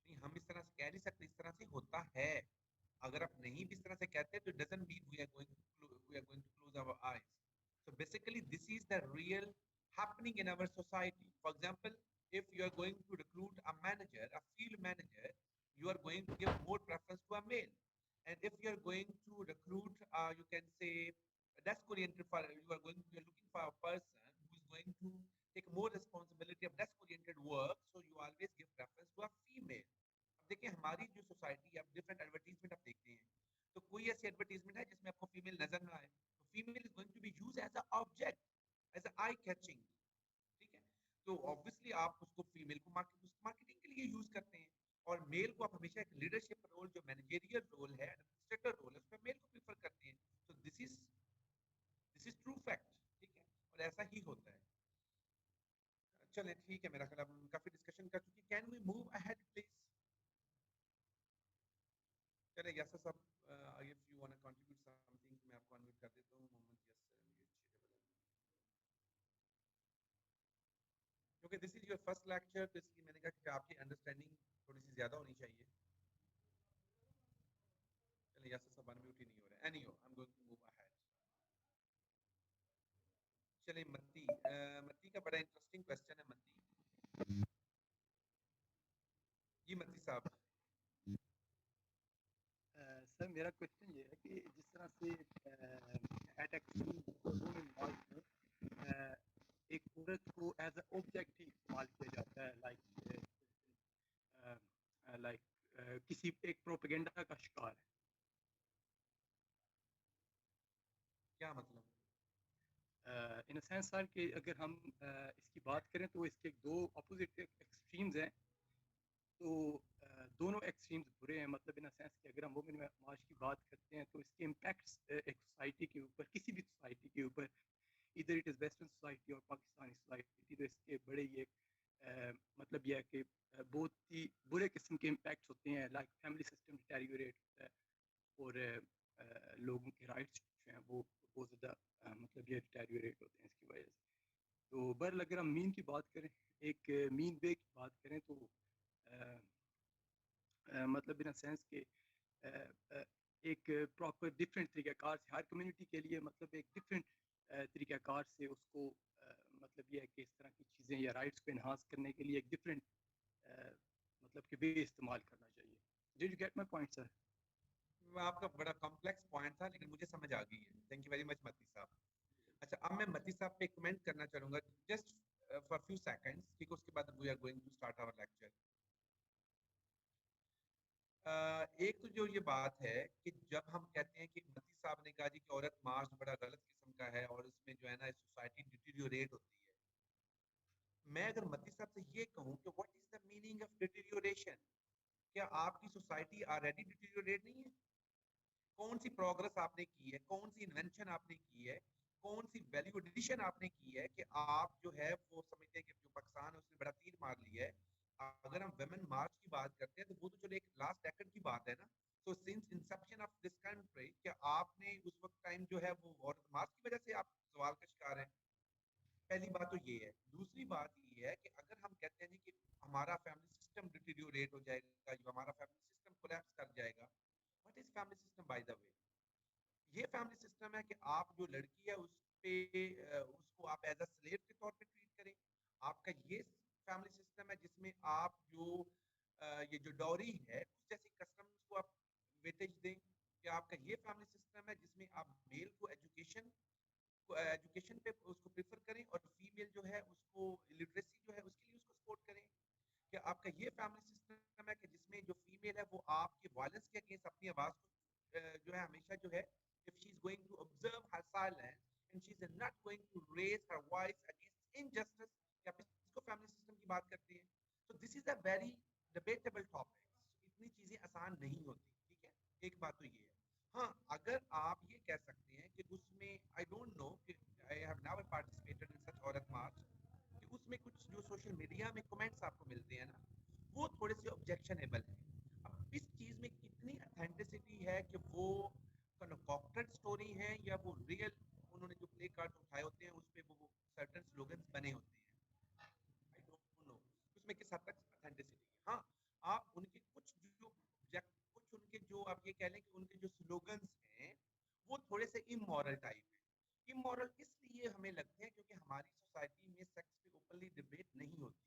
नहीं, हम इस तरह से कह नहीं सकते, इस तरह से होता है। अगर आप नहीं भी इस तरह से कहते हैं तो doesn't mean we are going to close our eyes. So basically this is the real happening in our society. For example, if you are going to recruit a manager, a field manager, you are going to give more preference to a male. And if you are going to recruit, you can say desk oriented, for you are looking for a person who is going to take more responsibility of desk oriented work, so you always give preference to a female. अब देखिए हमारी जो society है, अब different advertisement आप देखते हैं, तो कोई ऐसी एडवर्टीजमेंट है जिसमें आपको फीमेल नजर ना आए, तो female is going to be used as a object, as a eye catching. ठीक है, तो ऑब्वियसली आप उसको फीमेल को मार्केटिंग के लिए यूज करते हैं, और मेल को आप हमेशा एक लीडरशिप रोल, जो मैनेजरियल रोल है, एडमिनिस्ट्रेटर रोल है, उसमें मेल को प्रीफर करते हैं। तो दिस इज ट्रू फैक्ट। ठीक है, और ऐसा ही होता है। चलें ठीक है, मेरा ख्याल हम काफी डिस्कशन कर चुके हैं। Can we move ahead please? चले Yasir sahab, if you want to contribute something, मैं आपको अनम्यूट कर देता हूँ। मोहम्मद यासर अनम्यूट, क्योंकि this is your first lecture, तो इसलिए मैंने कहा कि आपकी अंडरस्टैंडिंग थोड़ी सी ज्यादा होनी चाहिए। चलिए यासर साहब अनम्यूट ही नहीं हो रहे। Anyhow, I am going to move ahead. चलिए मत्ती, मत्ती का बड़ा इंटरेस्टिंग क्वेश्चन है। मत्ती जी, मत्ती साहब। सर मेरा क्वेश्चन ये है कि जिस तरह से एट एक्सट्रीम वुमेन मार्च में एक औरत को एज अ ऑब्जेक्ट ही इस्तेमाल किया जाता है, लाइक किसी एक प्रोपेगेंडा का शिकार है। क्या मतलब? इन सेंस सर कि अगर हम इसकी बात करें तो इसके दो अपोजिट एक्सट्रीम्स हैं, तो दोनों एक्सट्रीम्स बुरे हैं। मतलब इन सेंस कि अगर हम वुमेन मार्च की बात करते हैं तो इसके इम्पैक्ट्स एक सोसाइटी के ऊपर, किसी भी सोसाइटी के ऊपर, इधर इट इज़ वेस्टर्न सोसाइटी और पाकिस्तानी सोसाइटी, तो इसके बड़े ये मतलब यह है कि बहुत ही बुरे किस्म के इम्पैक्ट्स होते हैं, लाइक फैमिली सिस्टम डिटेरियोरेट होता है, और लोगों के राइट्स जो हैं वो बहुत ज़्यादा मतलब ये डिटेरियोरेट होते हैं इसकी वजह से। तो बहरहाल अगर हम मीन की बात करें, एक मीन वे की बात करें, तो मतलब इन सेंस के एक प्रॉपर डिफरेंट तरीक़ाकार से हर कम्युनिटी के लिए, मतलब एक डिफरेंट तरीक़ाकार से उसको मतलब ये है कि इस तरह की चीज़ें या राइट्स को इन्हांस करने के लिए एक डिफरेंट मतलब कि वे इस्तेमाल करना चाहिए। Did you get my point sir? आपका बड़ा कॉम्प्लेक्स पॉइंट था, लेकिन मुझे समझ आ गई है। थैंक यू वेरी मच मती साहब। अच्छा, अब मैं मती साहब पे कमेंट करना चाहूँगा जस्ट फॉर फ्यू सेकंड्स, ठीक है, उसके बाद we are going to start our lecture. एक तो जो ये बात है कि जब हम कहते हैं कि मती साहब ने कहा जी कि औरत मार्च बड़ा गलत किस्म का है और इसमें जो है ना सोसाइटी डिटीरियोरेट होती है, मैं अगर मती साहब से ये कहूँ कि what is the meaning of deterioration, क्या आपकी सोसाइटी ऑलरेडी डिटीरियोरेट नहीं है? कौन सी प्रोग्रेस आपने की है, कौन सी इन्वेंशन आपने की है, कौन सी वैल्यू एडिशन आपने की है कि आप जो है वो समझते हैं कि जो पाकिस्तान है उसने बड़ा तीर मार लिया है? अगर हम वुमेन मार्च की बात करते हैं तो वो तो चलो एक लास्ट डेकेड की बात है ना। तो since Inception of this country, क्या आपने उस वक्त टाइम जो है वो औरत मार्च की वजह से आप सवाल का शिकार हैं? पहली बात तो ये है। दूसरी बात ये है कि अगर हम कहते हैं कि हमारा फैमिली सिस्टम डिटीरियोरेट हो जाएगा, जो हमारा फैमिली सिस्टम कोलैप्स कर जाएगा, what is family system by the वे? ये फैमिली सिस्टम है कि आप जो लड़की है उस पे उसको आप एज अ स्लेव के तौर पे ट्रीट करें, माओरी है उस जैसे कस्टम्स को आप वेटेज दें, कि आपका ये फैमिली सिस्टम है जिसमें आप मेल को एजुकेशन पे उसको प्रेफर करें और फीमेल जो है उसको लिटरेसी जो है उसके लिए उसको सपोर्ट करें, कि आपका ये फैमिली सिस्टम है कि जिसमें जो फीमेल है वो आपके वायलेंस के अगेंस्ट अपनी आवाज को जो है हमेशा जो है, if she is going to observe her silence and she is not going to raise her voice against injustice, कि आप इसको फैमिली सिस्टम की बात करते हैं। so this is a very debatable topic, इतनी चीजें आसान नहीं होती, ठीक है, एक बात तो ये है। हाँ, अगर आप ये कह सकते हैं कि उसमें आई डोंट नो कि I have never participated in such औरत मार्च, कि उसमें कुछ जो सोशल मीडिया में कमेंट्स आपको मिलते हैं ना, वो थोड़े से ऑब्जेक्शनेबल हैं। अब इस चीज़ में कितनी ऑथेंटिसिटी है कि वो कनकॉक्टेड स्टोरी है या वो रियल उन्होंने जो प्ले कार्ड उठाए होते हैं उस पे वो सर्टेन स्लोगन्स बने होते हैं, आई डोंट नो उसमें किस हद तक ऑथेंटिसिटी है। हाँ, आप उनके कुछ उनके जो आप ये कह लें कि उनके जो स्लोगन्स हैं वो थोड़े से इमोरल टाइप है। इमोरल इसलिए हमें लगते हैं क्योंकि हमारी सोसाइटी में सेक्स पे ओपनली डिबेट नहीं होती।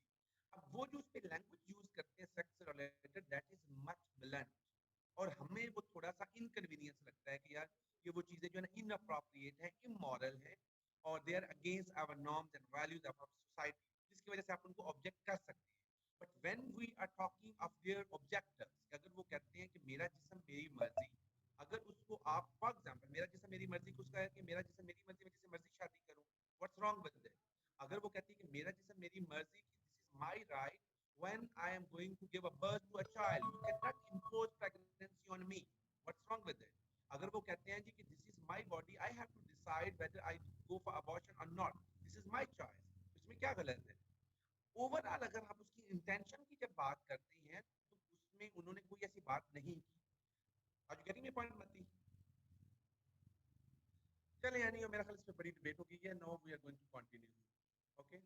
अब वो जो उस पे लैंग्वेज यूज करते हैं सेक्स से related, that is much blunt, और हमें वो थोड़ा सा इनकन्वीनियंस लगता है कि यार ये वो चीजें जो है ना इनअप्रोप्रिएट है, इमोरल है, और they are against our norms and values of our society, जिसकी वजह से आप उनको ऑब्जेक्ट कर सकते हैं। But when we are talking of their objectives, अगर वो कहते हैं कि मेरा जिस्म मेरी मर्जी, अगर उसको आप फॉर एग्जांपल मेरा जिस्म मेरी मर्जी को उसका है कि मेरा जिस्म मेरी मर्जी, मैं जिससे मर्जी शादी करूं, व्हाट्स रॉन्ग विद इट? अगर वो कहती है कि मेरा जिस्म मेरी मर्जी, this is my right, when I am going to give a birth to a child, you cannot impose pregnancy on me, what's wrong with it? अगर वो कहते हैं जी कि this is my body, I have to decide whether I go for abortion or not, this is my choice, इसमें क्या गलत है? Overall अगर आप उसकी इंटेंशन की जब बात करते हैं तो उसमें उन्होंने कोई ऐसी बात नहीं की। Are you getting my point, मती? चले यानी मेरा ख्याल इस पे बड़ी डिबेट हो गई है, now we are going to continue, okay.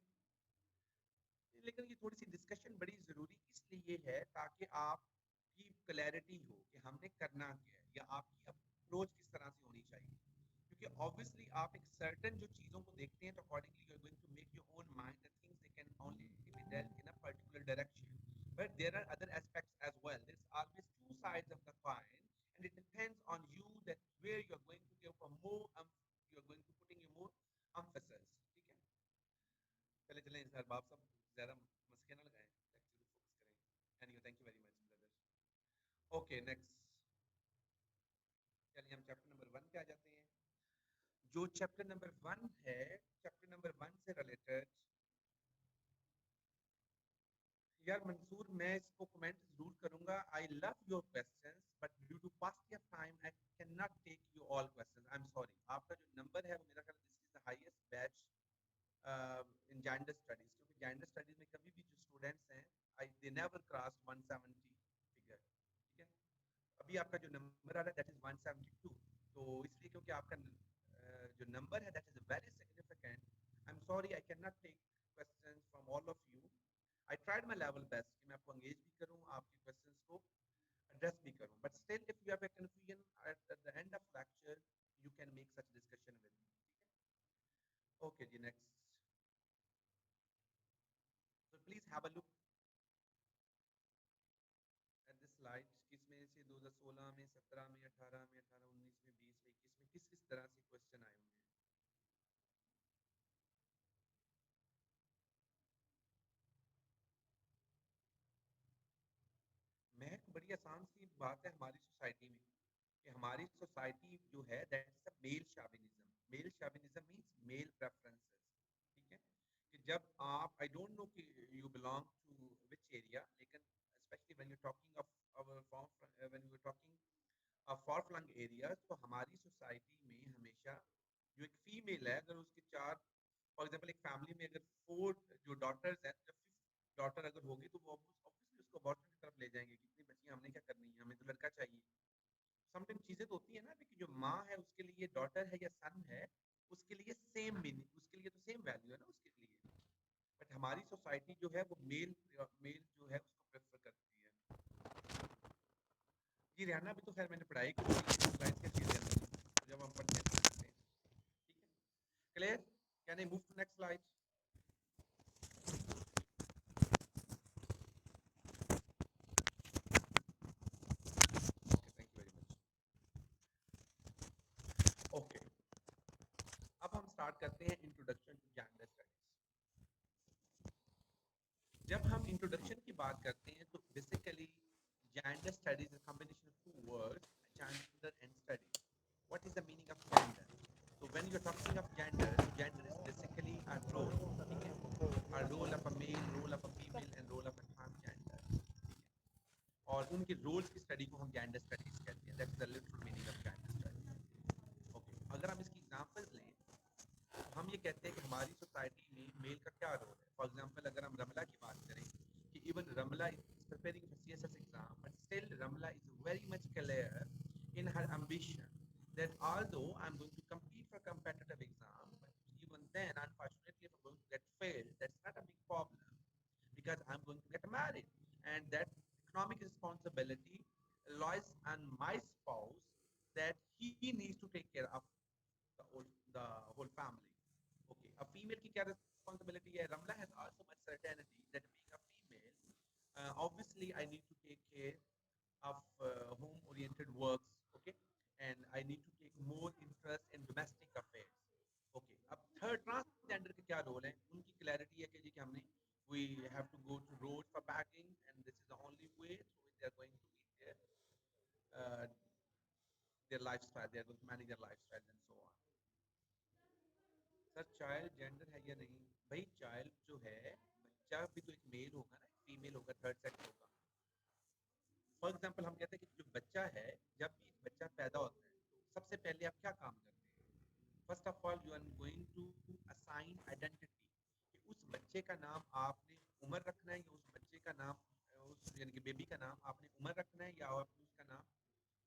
लेकिन ये थोड़ी सी डिस्कशन बड़ी ज़रूरी इसलिए है ताकि आपकी क्लैरिटी हो कि हमने करना क्या है या आपकी अप्रोच किस तरह से होनी चाहिए, क्योंकि ऑब्वियसली आप एक सर्टेन जो चीज़ों को देखते हैं तो accordingly you are going to make your own mind that things they can only be dealt in a particular direction, but there are other aspects as well, there is always two sides of the coin and it depends on you that where you are going to give for more, you are going to putting your more emphasis, ठीक है। चले चले sir बाप साहब ज़्यादा मस्के ना लगाएं, actually focus करें। Anyway thank you very much brother. Okay next, चलिए हम चैप्टर नंबर 1 पे आ जाते हैं। जो चैप्टर नंबर 1 है, चैप्टर नंबर 1 से रिलेटेड यार मंसूर मैं इसको कमेंट जरूर करूंगा, I love your questions but due to past of time I can not take you all questions, I am sorry. आपका जो नंबर है वो मेरा ख्याल this is the highest batch in gender studies, क्योंकि जेंडर स्टडीज में कभी भी जो स्टूडेंट्स हैं दे नेवर क्रॉस 170 फिगर, ठीक है। अभी आपका जो नंबर आ रहा है दैट इज 172, तो इसलिए क्योंकि आपका जो नंबर है that is very significant, I am sorry I can not take questions from all of you. I tried my level best कि मैं आपको एंगेज भी करूं, आपके क्वेश्चंस को एड्रेस भी करूं, but still if you have a confusion at the end of lecture you can make such discussion with me, ठीक है। ओके जी next, so please have a look at this slide, किसमें से 2016 में, 17 में, 18 में, 19 में, 20 में, 21 में किस किस तरह से क्वेश्चन आए होंगे। मैं बड़ी आसान सी बात है हमारी सोसाइटी में कि हमारी सोसाइटी जो है that is a male chauvinism, male chauvinism means male preferences, ठीक है। कि जब आप आई डोंट नो कि you belong to which area, लेकिन specially when you talking of our when you talking for flung areas, तो हमारी सोसाइटी में हमेशा जो एक फीमेल है अगर उसके 4 फॉर एग्जांपल एक फैमिली में अगर 4 जो डॉटर्स हैं, जब 5th डॉटर अगर होगी तो वो ऑब्वियसली उसको अबॉर्शन की तरफ ले जाएंगे, कितनी बच्चियां हमने क्या करनी है, हमें तो लड़का चाहिए। समटाइम चीजें तो होती है ना कि जो माँ है उसके लिए डॉटर है या सन है उसके लिए सेम मीनिंग, उसके लिए तो सेम वैल्यू है ना उसके लिए, बट हमारी सोसाइटी जो है वो मेल जो है उसको प्रेफर करती है। जी रिहाना भी तो खैर मैंने पढ़ाई की स्लाइड्स के चीजें तो जब हम पढ़ते हैं ठीक है। Clear, can I move to next slide. Start करते हैं इंट्रोडक्शन टू जेंडर स्टडीज। जब हम इंट्रोडक्शन की बात करते हैं तो basically gender studies is combination of two words, gender and study. What is the meaning of gender? So when you're talking of gender, gender is basically a role, ठीक है? A role of a male, role of a female and role of a transgender, ठीक है? और उनके roles की study को हम gender studies कहते हैं। That is the literal meaning of gender study. Okay, अगर हम इसकी एग्जांपल्स लें तो हम ये कहते हैं कि हमारी सोसाइटी में मेल का क्या रोल है। फॉर एग्जांपल अगर हम रमला की बात करें कि even Ramla is preparing for CSS exam, but still Ramla is very much clear in her ambition that although I'm going to compete for competitive exam, but even then, unfortunately, if I'm going to get failed, that's not a big problem because I'm going to get married, and that economic responsibility lies on my spouse, that he needs to take care of the whole family. Okay, a female की क्या responsibility है? Ramla has also much certainty that being a female, obviously I need to take care of home-oriented works, okay, and I need to take more interest in domestic affairs. Okay, अब third transgender के क्या role है? उनकी clarity है कि जी कि हमने we have to go to road for packing and this is the only way through which they are going to meet their lifestyle, they are going to manage their lifestyle and so on. Sir child gender है या नहीं? भाई child जो है, बच्चा भी तो एक मेल होगा ना, एक फीमेल होगा, थर्ड सेक्स होगा। फॉर एग्जांपल हम कहते हैं कि जो बच्चा है, जब भी एक बच्चा पैदा होता है तो सबसे पहले आप क्या काम करते हैं? First of all you are going to assign identity, कि उस बच्चे का नाम आपने उमर रखना है या उस बच्चे का नाम, उस यानी कि बेबी का नाम आपने उमर रखना है या आपने उसका नाम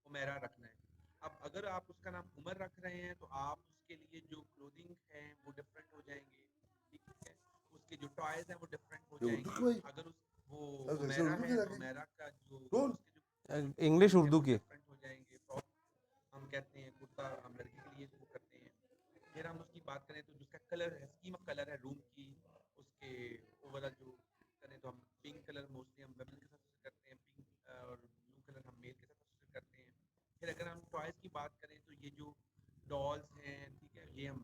उमेरा रखना है। अब अगर आप उसका नाम उमर रख रहे हैं तो आप उसके लिए जो क्लोथिंग है वो डिफरेंट हो जाएंगे, ठीक है? उसके जो टॉयज हैं वो डिफरेंट हो जाएंगे। अगर उस वो उमेरा है तो उमेरा का जो उसके जो इंग्लिश उर्दू के डिफरेंट हो जाएंगे। हम कहते हैं कुर्ता हम लड़की के लिए वो करते हैं। फिर हम उसकी बात करें तो जिसका कलर है, स्कीम ऑफ कलर है रूम की, उसके ओवरऑल जो करें तो हम पिंक कलर मोस्टली हम वेमेन के साथ यूज करते हैं, पिंक और ब्लू कलर हम मेल के साथ यूज करते हैं। फिर अगर हम टॉयज की बात करें तो ये जो डॉल्स हैं, ठीक है, ये हम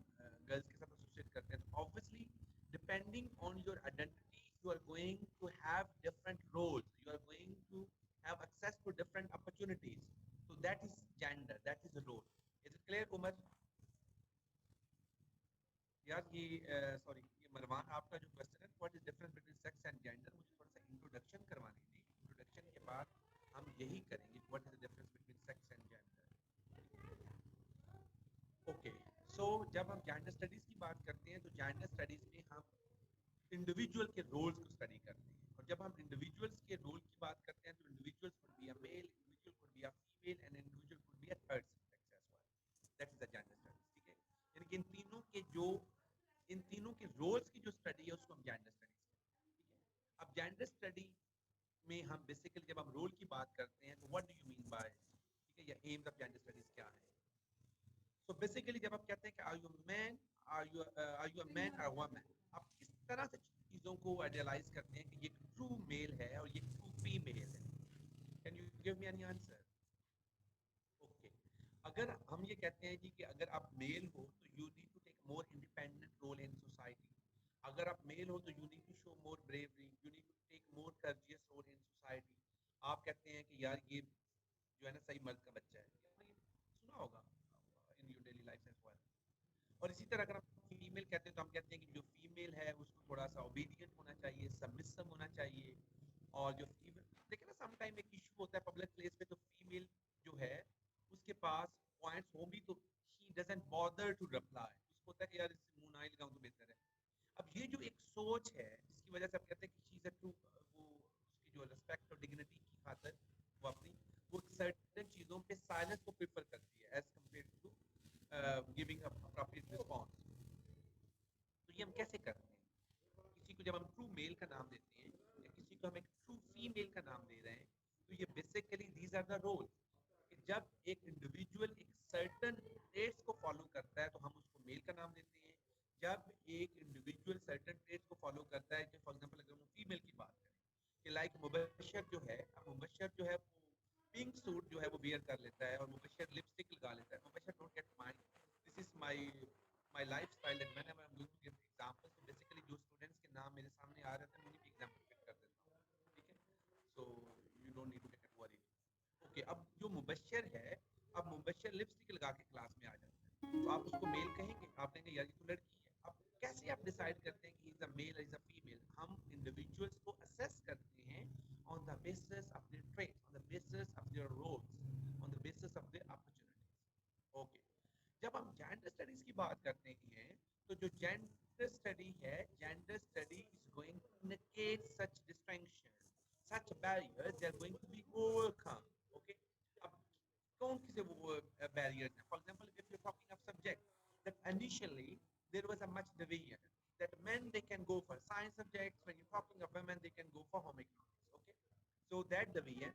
गर्ल्स के साथ एसोसिएट करते हैं। तो obviously depending on your identity you are going to have different roles, you are going to have access to different opportunities. So that is gender, that is a role. Is it clear, Umar? यार ये sorry, ये मरवान आपका जो question है, what is difference between sex and gender, मुझे थोड़ा सा introduction करवानी थी। इंट्रोडक्शन के बाद हम यही करेंगे, what is the difference between sex and gender. Okay, so जब हम जेंडर स्टडीज की बात करते हैं तो जेंडर स्टडीज में हम इंडिविजुअल के रोल्स को स्टडी करते हैं। और जब हम इंडिविजुअल्स के रोल की बात करते हैं तो individuals could be a male, individual could be a female and individual could be a third sex as well. That is the gender studies, ठीक है? यानी कि इन तीनों के रोल्स की जो स्टडी है उसको हम जेंडर स्टडीज कहते हैं, ठीक है? अब जेंडर स्टडी में हम बेसिकली जब हम रोल की बात करते हैं तो what do you mean bye, ठीक है, या एम्स ऑफ जेंडर स्टडीज क्या है? सो बेसिकली जब आप कहते हैं कि are you man, are you a man और वुमन, आप किस तरह से चीजों को आइडियलाइज करते हैं कि ये ट्रू मेल है और ये ट्रू फीमेल है? Can you give me any answer? Okay, अगर हम ये कहते हैं जी कि अगर आप मेल हो तो you need to take more independent role in society. अगर आप मेल हो तो you need to show more bravery, you need to take more courageous role in society. आप कहते हैं कि यार ये जो है ना सही मर्द का बच्चा है, ये सुना होगा in your daily life as well. और इसी तरह अगर हम फीमेल कहते हैं तो हम कहते हैं कि जो फीमेल है उसको थोड़ा सा ओबीडिएंट होना चाहिए, सबमिसिव होना चाहिए। और जो फीमेल, देखिए ना सम टाइम एक इशू होता है पब्लिक प्लेस पे, तो फीमेल जो है उसके पास पॉइंट्स होंगी तो she doesn't bother to reply, उसको होता है कि यार इससे मुंह ना ही लगाऊं तो बेहतर है। अब ये जो एक सोच है जिसकी वजह से आप कहते हैं कि शी इज अ ट्रू, वो उसकी जो रिस्पेक्ट और डिग्निटी की खातिर वो अपनी वो सर्टेन चीजों पे साइलेंस को प्रेफर करती है as compare to giving appropriate response. तो ये हम कैसे करते हैं? किसी को जब हम ट्रू मेल का नाम देते हैं या किसी को हम एक ट्रू फीमेल का नाम दे रहे हैं तो ये basically these are the role. जब एक इंडिविजुअल एक सर्टेन ट्रेट्स को फॉलो करता है तो हम उसको मेल का नाम देते हैं। जब एक इंडिविजुअल सर्टेन ट्रेट्स को फॉलो करता है, फॉर एग्जांपल अगर हम फीमेल की बात करें कि लाइक मुबशर जो है, अब मुबशर जो है वो पिंक सूट जो है वो वियर कर लेता है और मुबशर लिपस्टिक लगा लेता है। Mubashar don't get mind, this is my my lifestyle and whenever I'm going to give examples, so basically जो students के नाम मेरे सामने आ रहे थे मैं उन्हीं के example pick कर देता हूँ, ठीक है? So you don't need to get worried. Okay, अब जो मुबश्शिर है, अब मुबश्शिर लिपस्टिक लगा के क्लास में आ जाता है, तो आप उसको मेल कहेंगे? आप कहेंगे यार ये तो लड़की है। अब कैसे आप डिसाइड करते हैं कि is a male is a female? हम इंडिविजुअल्स को असेस करते हैं on the basis of their traits, on the basis of their roles, on the basis of their opportunities. Okay. जब हम जेंडर स्टडीज की बात करते हैं तो जो जेंडर स्टडी है, gender study is going to negate such distinction, such barriers, they are going to be overcome. Okay, अब कौन से वो barriers हैं? For example, if you're talking of subject that initially there was a much division that men they can go for science subjects, when you're talking of women they can go for home economics. Okay, so that division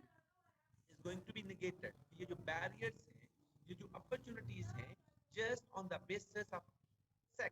is going to be negated. ये जो barriers हैं, ये जो opportunities हैं, just on the basis of sex.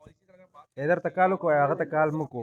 और इसी तरह बात इधर तकालुक है आगे तकालमुक को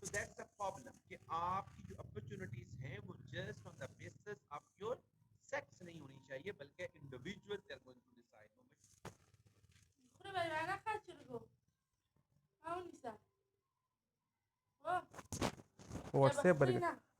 So that's the problem कि आपकी जो opportunities हैं वो just on the basis of your sex नहीं होनी चाहिए, बल्कि individuals they are going to decide. WhatsApp पर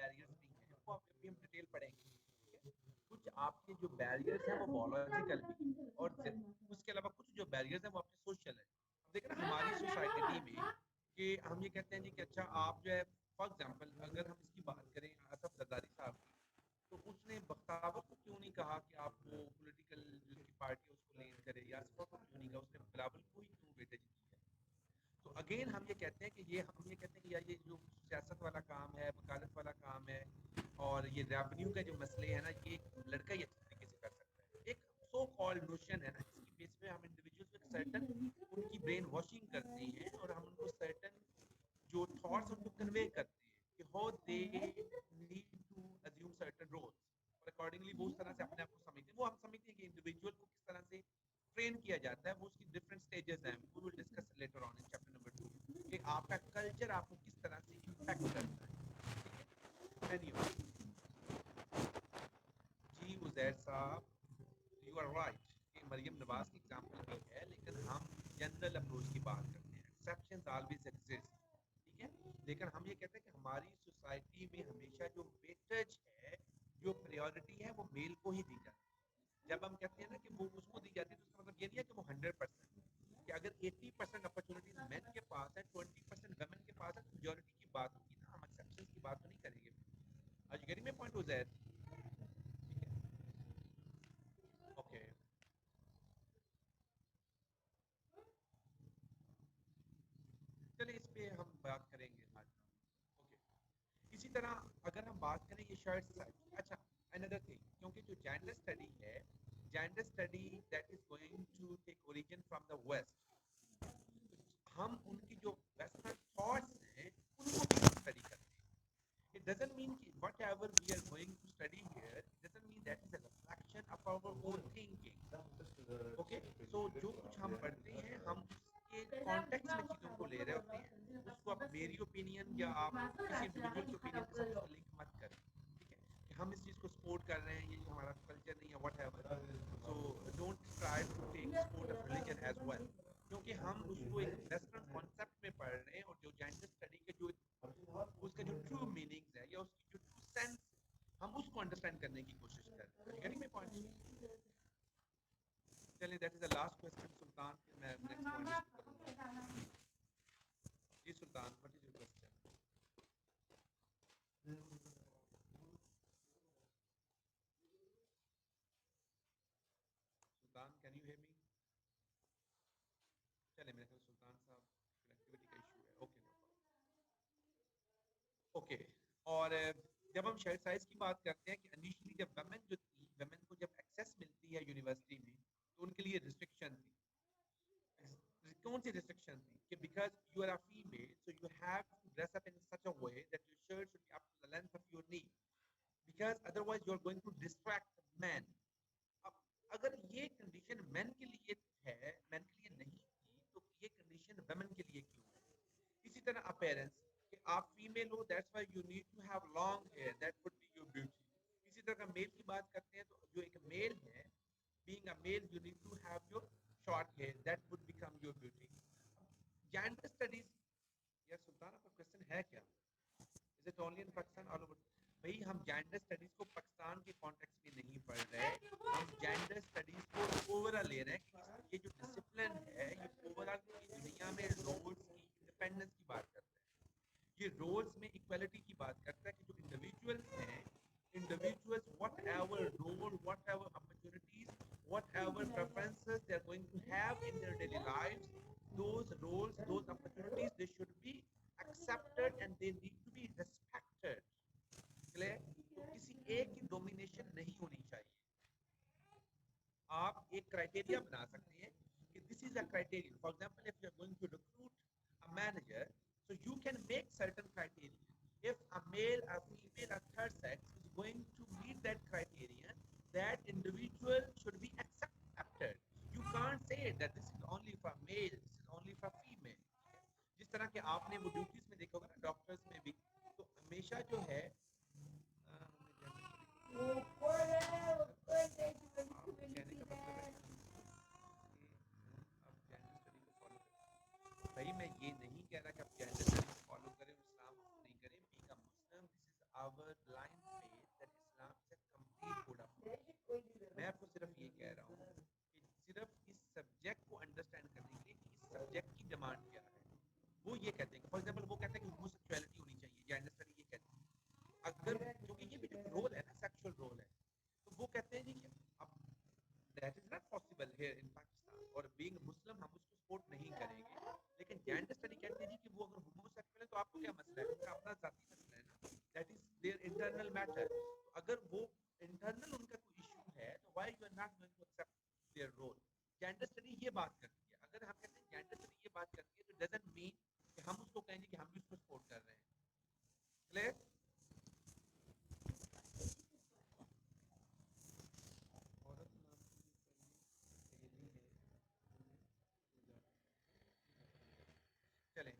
barriers नहीं है, वो अभी हम डिटेल पढ़ेंगे. कुछ आपके जो बैरियर्स हैं वो बायोलॉजिकल भी हैं और उसके अलावा कुछ जो बैरियर्स हैं वो आपके सोशल हैं. अब देखिए ना हमारी सोसाइटी में कि हम ये कहते हैं जी कि अच्छा आप जो है फॉर एग्जांपल अगर हम इसकी बात करें आसफ जरदारी साहब की, तो उसने बख्तावर को क्यों नहीं कहा कि आप वो पॉलिटिकल जो उसकी पार्टी है उसको लीड करें, या आसफा को क्यों नहीं कहा, उसने बिलावल को ही क्यों वेटेज दी है? तो अगेन हम ये कहते हैं कि हम ये कहते हैं कि यार ये जो सियासत वाला काम है, वकालत वाला काम है और ये रेवेन्यू का जो मसले है ना, ये एक लड़का ही अच्छी तरीके से कर सकता है. एक सो कॉल्ड नोशन है ना जिसकी बेस पे हम इंडिविजुअल्स को सर्टन उनकी ब्रेन वॉशिंग करते हैं और हम उनको सर्टन जो थॉट्स उनको कन्वे करते हैं कि how they need to assume certain roles और अकॉर्डिंगली वो उस तरह से अपने आप को समझते हैं. वो हम समझते हैं कि इंडिविजुअल को किस तरह से ट्रेन किया जाता है, वो उसकी डिफरेंट स्टेजेस हैं. We will discuss later on in chapter number 2 कि आपका कल्चर आपको किस तरह से इम्पैक्ट करता है. ठीक है, एनीवे जी उजैर साहब यू आर राइट कि मरियम नवाज की एग्जांपल भी है, लेकिन हम जनरल अप्रोच की बात करते हैं. एक्सेप्शंस ऑलवेज एग्जिस्ट, ठीक है, लेकिन हम ये कहते हैं कि हमारी सोसाइटी में हमेशा जो वेटेज है, जो प्रायोरिटी है वो मेल को ही दी जाती है. जब हम कहते हैं ना कि वो उसको दी जाती है तो उसका मतलब ये नहीं है कि वो 100%, कि अगर 80% अपॉर्चुनिटीज मेन के पास है, 20% वुमेन के पास है, तो मेजॉरिटी की बात होगी ना, हम एक्सेप्शंस की बात तो नहीं करेंगे. आज getting my point was that. Okay, चलिए इस पे हम बात करेंगे आज. ओके, इसी तरह अगर हम बात करें ये शर्ट साइज, अच्छा अनदर थिंग, क्योंकि जो जेंडर स्टडी है, gender study that is going to take origin from the west, हम उनकी जो वेस्टर्न थॉट्स हैं उनको भी हम स्टडी करते हैं. It doesn't mean कि whatever we are going to study here, it doesn't mean that is a reflection of our own thinking. Okay, so जो कुछ हम पढ़ते हैं हम उसके कॉन्टेक्स्ट में चीज़ों को ले रहे होते हैं. उसको आप मेरी ओपिनियन या आप किसी इंडिविजुअल की ओपिनियन के साथ उसको लिंक मत करें. ठीक है, कि हम इस चीज़ को सपोर्ट कर रहे हैं, ये हमारा कल्चर नहीं है, whatever. So don't try to take support of religion as well, क्योंकि हम उसको एक वेस्टर्न कॉन्सेप्ट में पढ़ रहे हैं और जो जेंडर स्टडी के जो उसका जो ट्रू मीनिंग्स है या उसकी जो ट्रू सेंस हम उसको अंडरस्टैंड करने की कोशिश कर रहे हैं. Getting my point? चलिए that is the last question. Sultan, फिर मैं नेक्स्ट पॉइंट करूंगा. जी Sultan, what is your question? और जब हम शेयर साइज की बात करते हैं कि इनिशियली जब वमेन जो थी, वमेन को जब एक्सेस मिलती है यूनिवर्सिटी में, तो उनके लिए रिस्ट्रिक्शन थी। कौन सी रिस्ट्रिक्शन थी कि because you are a female so you have to dress up in such a way that your shirt should be up to the length of your knee, because otherwise you are going to distract man. अब अगर ये condition man के लिए है, man के लिए नहीं थी, तो ये कंडीशन वमेन के लिए क्यों है? इसी तरह अपीयरेंस कि आप फीमेल हो, that's why you need to have long hair, that would be your beauty. इसी तरह का मेल की बात करते हैं तो जो एक मेल है, being a male you need to have your short hair, that would become your beauty. Gender studies, यार सुल्तान आपका क्वेश्चन है क्या? Is it only in Pakistan all over? भाई हम जेंडर स्टडीज को पाकिस्तान के कॉन्टेक्स्ट में नहीं पढ़ रहे, हम जेंडर स्टडीज को ओवरऑल ले रहे हैं कि ये जो डिसिप्लिन है ये ओवरऑल की दुनिया में रोल्स की इंडिपेंडेंस की बात करता है, ये रोल्स में इक्वालिटी की बात करता है कि जो इंडिविजुअल्स हैं, individuals whatever role, whatever opportunities, whatever preferences they are going to have in their daily lives, those roles, those opportunities, they should be accepted and they need to be respected। Clear? तो किसी एक की domination नहीं होनी चाहिए। आप एक criteria बना सकते हैं कि this is a criteria, for example if you are going to recruit a manager, so you can make certain criteria. If a male, a female, a third sex is going to meet that criterion, that individual should be accepted. You can't say that this is only for male, this is only for female। जिस तरह के आपने वो duties में देखा होगा ना, doctors में भी, तो हमेशा जो है कहने का मतलब है आप जेंडर स्टडी को फॉलो करें। भाई मैं ये नहीं कह रहा कि आप जेंडर स्टडी को फॉलो करें और इस्लाम को नहीं करें। Being a Muslim, this is our blind faith that Islam is a complete code of life. मैं आपको सिर्फ ये कह रहा हूँ कि सिर्फ इस सब्जेक्ट को अंडरस्टैंड करने के लिए कि इस सब्जेक्ट की डिमांड क्या है। वो ये कहते हैं, फॉर एग्जांपल वो कहते हैं कि होमोसेक्सुअलिटी होनी चाहिए, जेंडर स्टडी ये कहते हैं। अगर क्योंकि ये भी जो रोल है ना, सेक्सुअल रोल है, तो वो कहते हैं जी कि अब that is not possible here in Pakistan, और बीइंग मुस्लिम हम उसको सपोर्ट नहीं करेंगे। लेकिन जेंडर स्टडी कहते हैं जी कि वो अगर होमोसेक्सुअल है तो आपको क्या मसला है, उनका अपना जाती मसला है ना, that is their internal matter. तो अगर वो इंटरनल उनका कोई इशू है तो why you are not going to accept their role. Gender study ये बात करती है। अगर हम कहते हैं जेंडर स्टडी ये बात करती है तो डजंट मीन कि हम उसको कहेंगे कि हम भी उसको सपोर्ट कर रहे हैं। क्लियर? चलें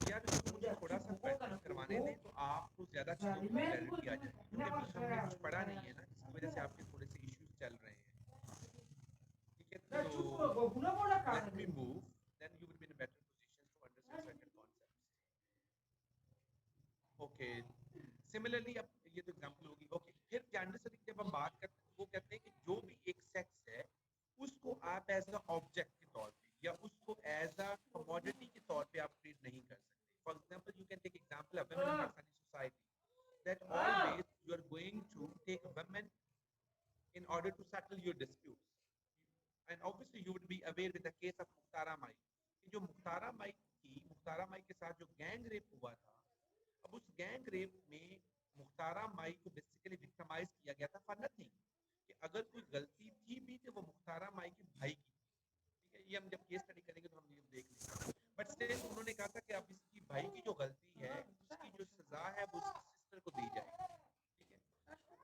यार मुझे थोड़ा सा प्रैक्टिस करवाने दें तो आपको ज़्यादा चीज़ों की क्लैरिटी आ जाएगी, क्योंकि अभी हमने कुछ पढ़ा नहीं है ना, जिसकी वजह से आपके थोड़े से इश्यूज चल रहे हैं। ठीक है, तो let me move, then you will be in a better position to understand certain concepts. Okay, similarly अब ये तो एग्जांपल होगी। ओके, फिर जेंडर स्टडी की जब हम बात करते हैं तो वो कहते हैं कि जो भी एक सेक्स है उसको आप एज अ ऑब्जेक्ट के तौर पे या उसको एज अ कमोडिटी के तौर पे आप ट्रीट नहीं कर सकते। For example you can take example of women in Pakistani society, that always you are going to take women in order to settle your disputes, and obviously you would be aware with the case of Mukhtara Mai, कि जो मुख्तारा माई थी, मुख्तारा माई के साथ जो gang rape हुआ था, अब उस गैंग रेप में मुख्तारा माई को बेसिकली विक्टिमाइज किया गया था फॉर नथिंग, कि अगर कोई गलती थी भी तो वो मुख्तारा माई के भाई की। ठीक है, ये हम जब केस स्टडी करेंगे तो हम ये देख लेंगे, बट स्टिल उन्होंने कहा था कि अब इसकी भाई की जो गलती है उसकी जो सजा है वो उसकी सिस्टर को दी जाएगी। ठीक है,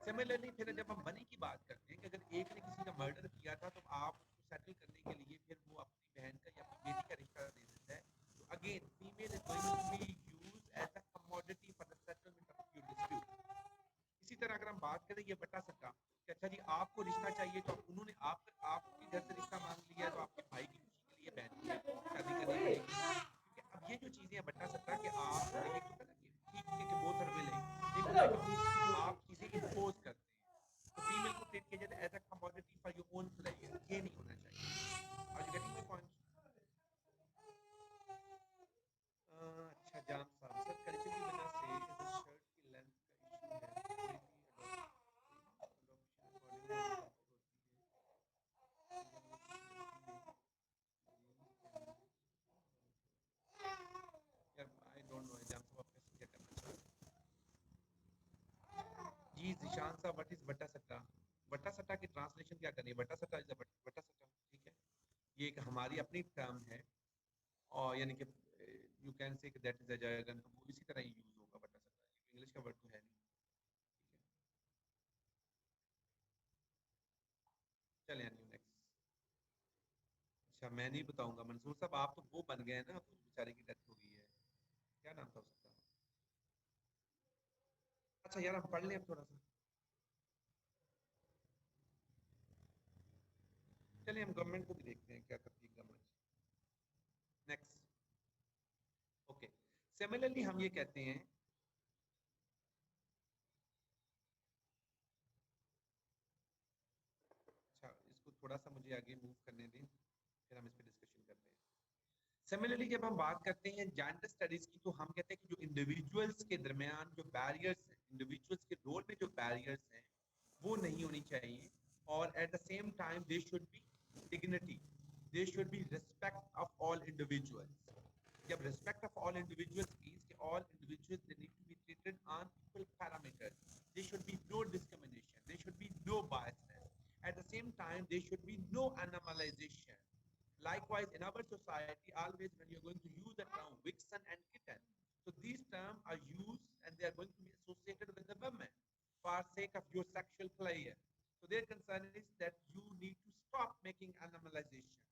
सिमिलरली फिर जब हम मनी की बात करते हैं कि अगर एक ने किसी का मर्डर किया था तो आप उसको सेटल करने के लिए फिर वो अपनी बहन का या अपनी बेटी का रिश्ता दे देता है, तो again female is going to be used as a commodity for the settlement of your dispute. इसी तरह अगर हम बात करें ये बता सकता कि अच्छा जी आपको रिश्ता चाहिए तो उन्होंने आपके घर से रिश्ता मांग लिया, तो आपके भाई की खुशी के लिए बहन की शादी करनी पड़ेगी। क्योंकि अब ये जो चीज़ें बता सकता कि आप ये होता है ना कि ठीक है कि बोथ आर विलिंग, एक होता है कि आप चीज़ें इम्पोज करते हैं, तो फीमेल को ट्रीट किया जाता है as a commodity for your own pleasure, ये नहीं होना चाहिए। Are you getting my point? अच्छा जाम साहब, सर कल्चर की वजह से अगर शर्ट की लेंथ का इशू है कोई भी अडॉप्शन अकॉर्डिंग होती है। साहब व्हाट इज वट्टा सट्टा? वट्टा सट्टा की ट्रांसलेशन क्या करनी है? वट्टा सट्टा इज वट्टा सट्टा, ठीक है, ये एक हमारी अपनी टर्म है, और यानी कि you can say that is a jargon, तो वो इसी तरह ही यूज होगा वट्टा सट्टा, इंग्लिश का वर्ड तो है नहीं, ठीक है। चलिए यानी नेक्स्ट। अच्छा मैं नहीं बताऊंगा, मंसूर साहब आप तो वो बन गए हैं ना, उस बेचारे की डेथ हो गई है, क्या नाम था उसका? अच्छा यार हम पढ़ लें अब थोड़ा सा, चलिए हम गवर्नमेंट को भी देखते हैं क्या करती है गवर्नमेंट। नेक्स्ट, ओके, सिमिलरली हम ये कहते हैं, अच्छा इसको थोड़ा सा मुझे आगे मूव करने दें, फिर हम इस पर डिस्कशन करते हैं। सिमिलरली जब हम बात करते हैं जेंडर स्टडीज की, तो हम कहते हैं कि जो इंडिविजुअल्स के दरमियान जो बैरियर्स हैं, इंडिविजुअल्स के रोल में जो बैरियर्स हैं वो नहीं होनी चाहिए, और at the same time there should be dignity, there should be respect of all individuals. जब respect of all individuals means कि all individuals they need to be treated on equal parameters, there should be no discrimination, there should be no biasness, at the same time there should be no animalization. Likewise, in our society, always when you're going to use the term vixen and kitten, so these terms are used and they are going to be associated with the women for sake of your sexual pleasure. So their concern is that you need to stop making animalization.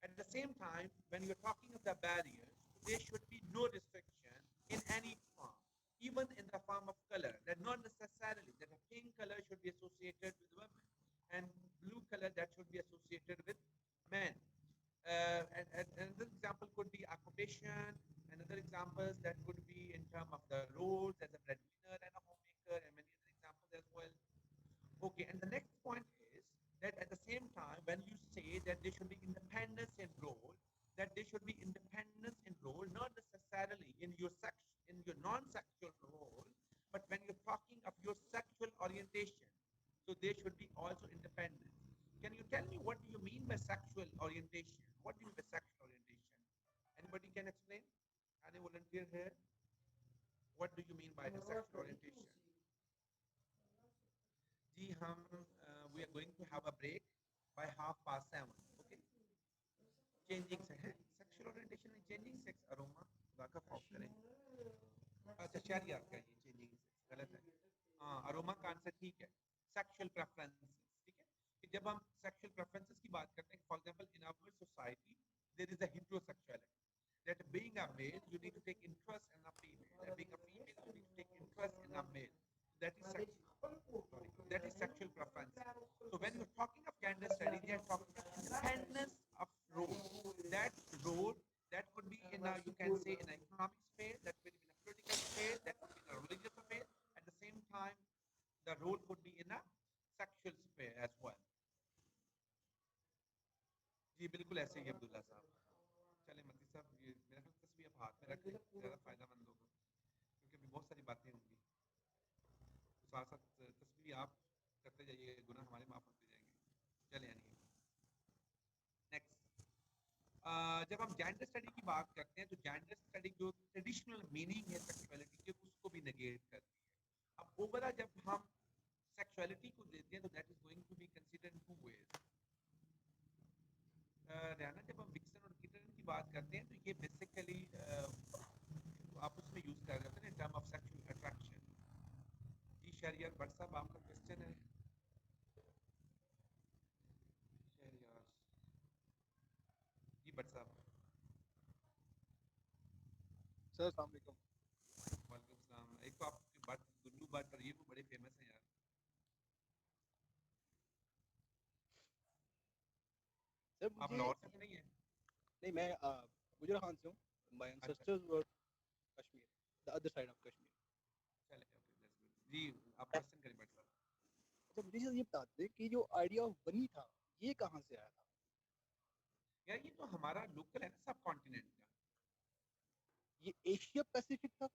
At the same time, when you're talking of the barriers, there should be no restriction in any form, even in the form of color. That not necessarily that a pink color should be associated with women, and blue color that should be associated with men. And another example could be occupation. Another examples that could be in terms of the roles as a breadwinner and a homemaker, and many other examples as well. Okay, and the next point is that at the same time, when you say that there should be independence in role, that there should be independence in role, not necessarily in your non-sexual role, but when you're talking of your sexual orientation, so there should be also independence. Can you tell me what do you mean by sexual orientation? What do you mean by sexual orientation? Anybody can explain? Any volunteer here? What do you mean by the sexual orientation? जी हम we are going to have a break by 7:30. Okay, changing sex है, sexual orientation में changing sex, aroma खुदा का खौफ करें, अच्छा शहरियार का ये changing sex गलत है, हाँ अरोमा का आंसर ठीक है, sexual preferences, ठीक है, कि जब हम sexual preferences की बात करते हैं, for example in our society there is a heterosexuality, that being a male you need to take interest in a female, and being a female you need to take interest in a male, that is sexual. Sorry, that is sexual preference. So when you're talking of gender studies, they are talking of independence of role. That role that could be in a, you can say, in an economic sphere, that could be in a political sphere, that could be in a religious sphere. At the same time, the role could be in a sexual sphere as well. जी बिल्कुल ऐसे ही अब्दुल्ला साहब, चले मती साहब ये मेरा ख्याल तस्वीर आप हाथ में रख लें, ज़्यादा फायदेमंद होगा, क्योंकि अभी बहुत सारी बातें होंगी, साथ साथ तस्वीर आप करते जाइए, गुनाह हमारे माफ होते जाएंगे। चले यानी नेक्स्ट, जब हम जेंडर स्टडी की बात करते हैं तो जेंडर स्टडी जो ट्रेडिशनल मीनिंग है सेक्सुअलिटी के उसको भी नेगेट करती है। अब ओवरऑल जब हम सेक्सुअलिटी को देते हैं तो that is going to be considered in two ways. रहना जब हम विक्सन और किटन की बात करते हैं तो ये बेसिकली आप उसमें यूज कर जाते हैं in term of sexual attraction. जी शहरियार भट्ट साहब आपका क्वेश्चन है। शहरियार जी भट्ट साहब। सर अस्सलाम वालेकुम। वालेकुम सलाम। एक तो आपकी बात गुल्लू बात और ये भी बड़े फेमस हैं यार। सर आप मुझे लाहौर से तो नहीं है? नहीं, मैं गुजरा खान से हूँ। My ancestors were Kashmir, the other side of Kashmir. चले ओके दैट्स गुड। जी आप क्वेश्चन करें भट्ट साहब। अच्छा मुझे ये बता दें कि जो आइडिया ऑफ बनी था ये कहाँ से आया था? यार ये तो हमारा लोकल है ना सब कॉन्टिनेंट का। ये एशिया पैसिफिक था?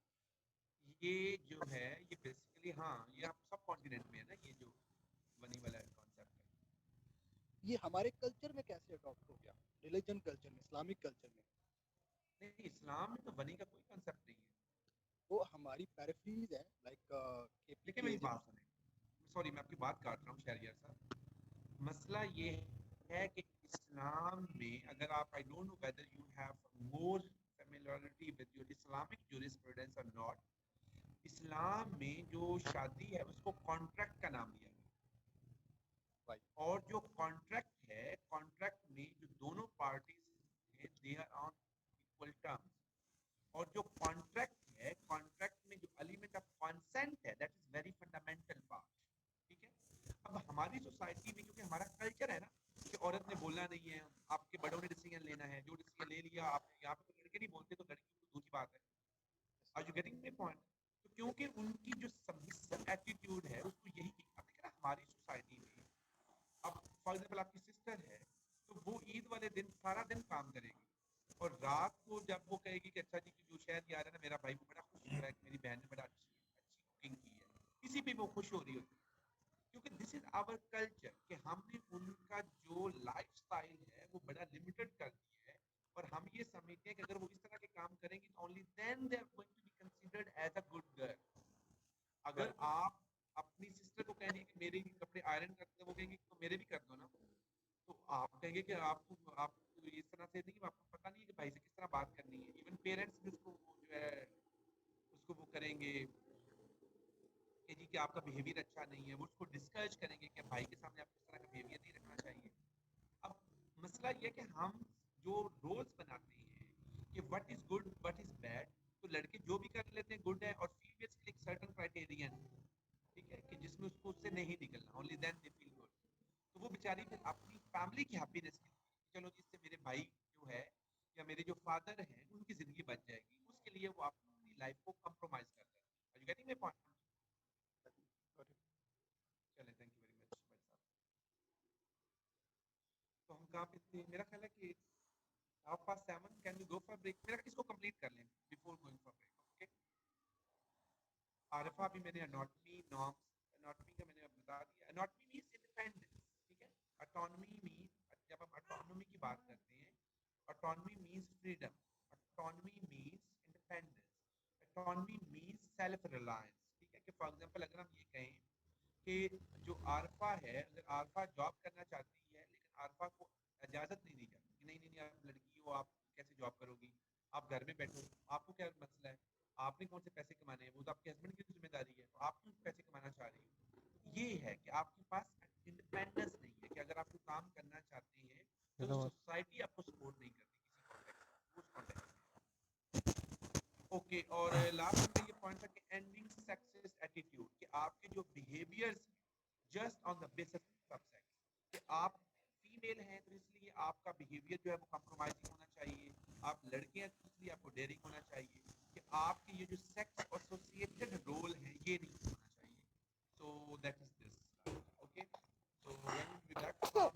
ये जो है ये बेसिकली हाँ ये आप सब कॉन्टिनेंट में है ना, ये जो बनी वाला कॉन्सेप्ट है। ये हमारे कल्चर में कैसे अडॉप्ट हो गया? रिलीजन कल्चर में, इस्लामिक कल्चर में? नहीं इस्लाम में तो बनी का कोई कॉन्सेप्ट नहीं है। वो हमारी पैराफ्रीज है लाइक लेकिन मेरी बात सुने, सॉरी मैं आपकी बात काट रहा हूँ शहरियार साहब, मसला ये है कि इस्लाम में अगर आप, I don't know whether you have more familiarity with your Islamic jurisprudence और नॉट, इस्लाम में जो शादी है उसको कॉन्ट्रैक्ट का नाम दिया गया, और जो कॉन्ट्रैक्ट है, कॉन्ट्रैक्ट में जो दोनों पार्टीज हैं they are on equal terms, और जो कॉन्ट्रैक्ट है, कॉन्ट्रैक्ट में जो एलिमेंट ऑफ कंसेंट है, that is very fundamental part, ठीक है। अब हमारी सोसाइटी में क्योंकि हमारा कल्चर है ना कि औरत ने बोलना नहीं है, आपके बड़ों ने डिसीजन लेना है, जो डिसीजन ले लिया आपने, यहाँ पे तो लड़के नहीं बोलते तो लड़की तो दूसरी बात है। Are you getting my point? तो क्योंकि उनकी जो सबमिसिव एटीट्यूड है उसको यही, अब देखिए ना हमारी सोसाइटी में, अब फॉर एग्जाम्पल आपकी सिस्टर है तो वो ईद वाले दिन सारा दिन काम करेगी, और रात को जब वो कहेगी कि अच्छा जी कि जो शहर आ रहा है ना मेरा भाई, वो बड़ा खुश हो रहा है कि मेरी बहन ने बड़ा अच्छी कुकिंग की है, इसी पे वो खुश हो रही होती है, क्योंकि दिस इज आवर कल्चर कि हमने उनका जो लाइफस्टाइल है वो बड़ा लिमिटेड कर दिया है, और हम ये समझते हैं कि अगर वो इस तरह के काम करेंगे तो only then they are going to be considered as a good girl. अगर आप अपनी सिस्टर को कहेंगे कि मेरे कपड़े आयरन करते हैं, वो कहेंगे तो मेरे भी कर दो ना, तो आप कहेंगे कि आप इस तरह से नहीं, आपको पता नहीं है कि भाई से किस तरह बात करनी है। इवन पेरेंट्स भी उसको जो है उसको वो करेंगे कि जी कि आपका बिहेवियर अच्छा नहीं है, वो उसको डिस्करेज करेंगे कि भाई के सामने आपको इस तरह का बिहेवियर नहीं रखना चाहिए। अब मसला ये है कि हम जो रोल्स बनाते हैं कि what is good what is bad, तो लड़के जो भी कर लेते हैं गुड है, और फीमेल्स के लिए एक सर्टेन क्राइटेरियन है, ठीक है, कि जिसमें उसको उससे नहीं निकलना, only then they feel good. तो वो बेचारी फिर अपनी फैमिली की हैप्पीनेस के लिए, चलो जिससे मेरे भाई जो है या मेरे जो फादर हैं उनकी जिंदगी बच जाएगी, उसके लिए वो अपनी लाइफ को कॉम्प्रोमाइज कर रहे हैं। Are you getting my point? चलें, थैंक यू वेरी मच भाई साहब। तो हम कहाँ पे थे? मेरा ख्याल है कि half past 7, can we go for break? मेरा इसको कंप्लीट कर लें before going for break, okay. Arfa भी मैंने एनाटॉमी नॉर्म्स, एनाटॉमी का मैंने बता दिया। एनाटॉमी मींस इंडिपेंडेंस, ठीक है। ऑटोनॉमी मींस, जब हम ऑटोनॉमी की बात करते हैं, autonomy means freedom, autonomy means independence, autonomy means self reliance, ठीक है। कि फॉर एग्जांपल अगर हम ये कहें कि जो आरफा है, अगर आरफा जॉब करना चाहती है लेकिन आरफा को इजाजत नहीं दी जाती कि नहीं नहीं नहीं आप लड़की हो, आप कैसे जॉब करोगी, आप घर में बैठो, आपको क्या मसला है, आपने कौन से पैसे कमाने हैं, वो तो आपके हस्बैंड की जिम्मेदारी है, तो आप क्यों पैसे कमाना चाह रही हो। तो ये है कि आपके पास इंडिपेंडेंस नहीं है, कि अगर आप कोई काम करना चाहते हैं तो सोसाइटी आपको सपोर्ट नहीं करती किसी कॉन्टेक्स्ट में, उस कॉन्टेक्स्ट में, ओके। और लास्ट में ये पॉइंट था कि एंडिंग सेक्सिस्ट एटीट्यूड, कि आपके जो behaviours just on the basis of sex, कि आप फीमेल हैं तो इसलिए आपका बिहेवियर जो है वो कॉम्प्रोमाइजिंग होना चाहिए, आप लड़के हैं तो इसलिए आपको डेयरिंग होना चाहिए, कि आपके ये जो सेक्स एसोसिएटेड रोल है ये नहीं होना चाहिए। So that is this, okay. So when we be back from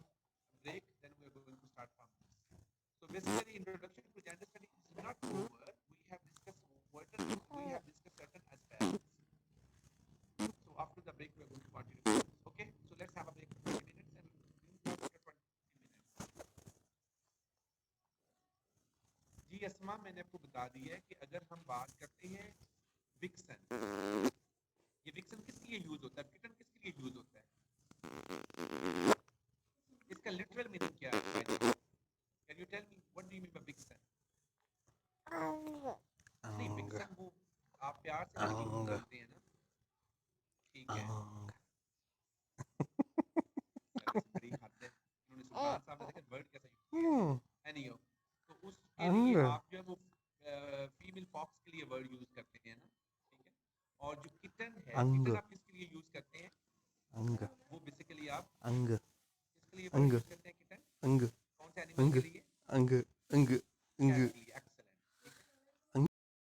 break then we are going to start from this. So basically, introduction to gender studies is not over. We have discussed certain aspects. So after the break, we are going to continue. Okay. So let's have a break for 20 minutes and we'll after 20 minutes. जी अस्मा, मैंने आपको बता दिया है कि अगर हम बात करते हैं विक्सन, ये विक्सन किसके लिए यूज होता है, किटन किसके लिए यूज होता है, इसका लिटरल मीनिंग क्या है? Can you tell me what do you mean by vixen? नहीं, विक्सन वो आप प्यार से बोलते हैं ना, ठीक है। बड़ी हद है, उन्होंने सुल्तान साहब ने देखा वर्ड कैसा यूज किया। एनीहो, तो उसके लिए आप जो है वो फीमेल फॉक्स के लिए वर्ड यूज करते हैं ना, ठीक है। और जो किटन है, किटन आप किसके लिए यूज करते हैं? वो बेसिकली आप किसके लिए वर्ड यूज करते हैं? किटन कौन से एनिमल के लिए?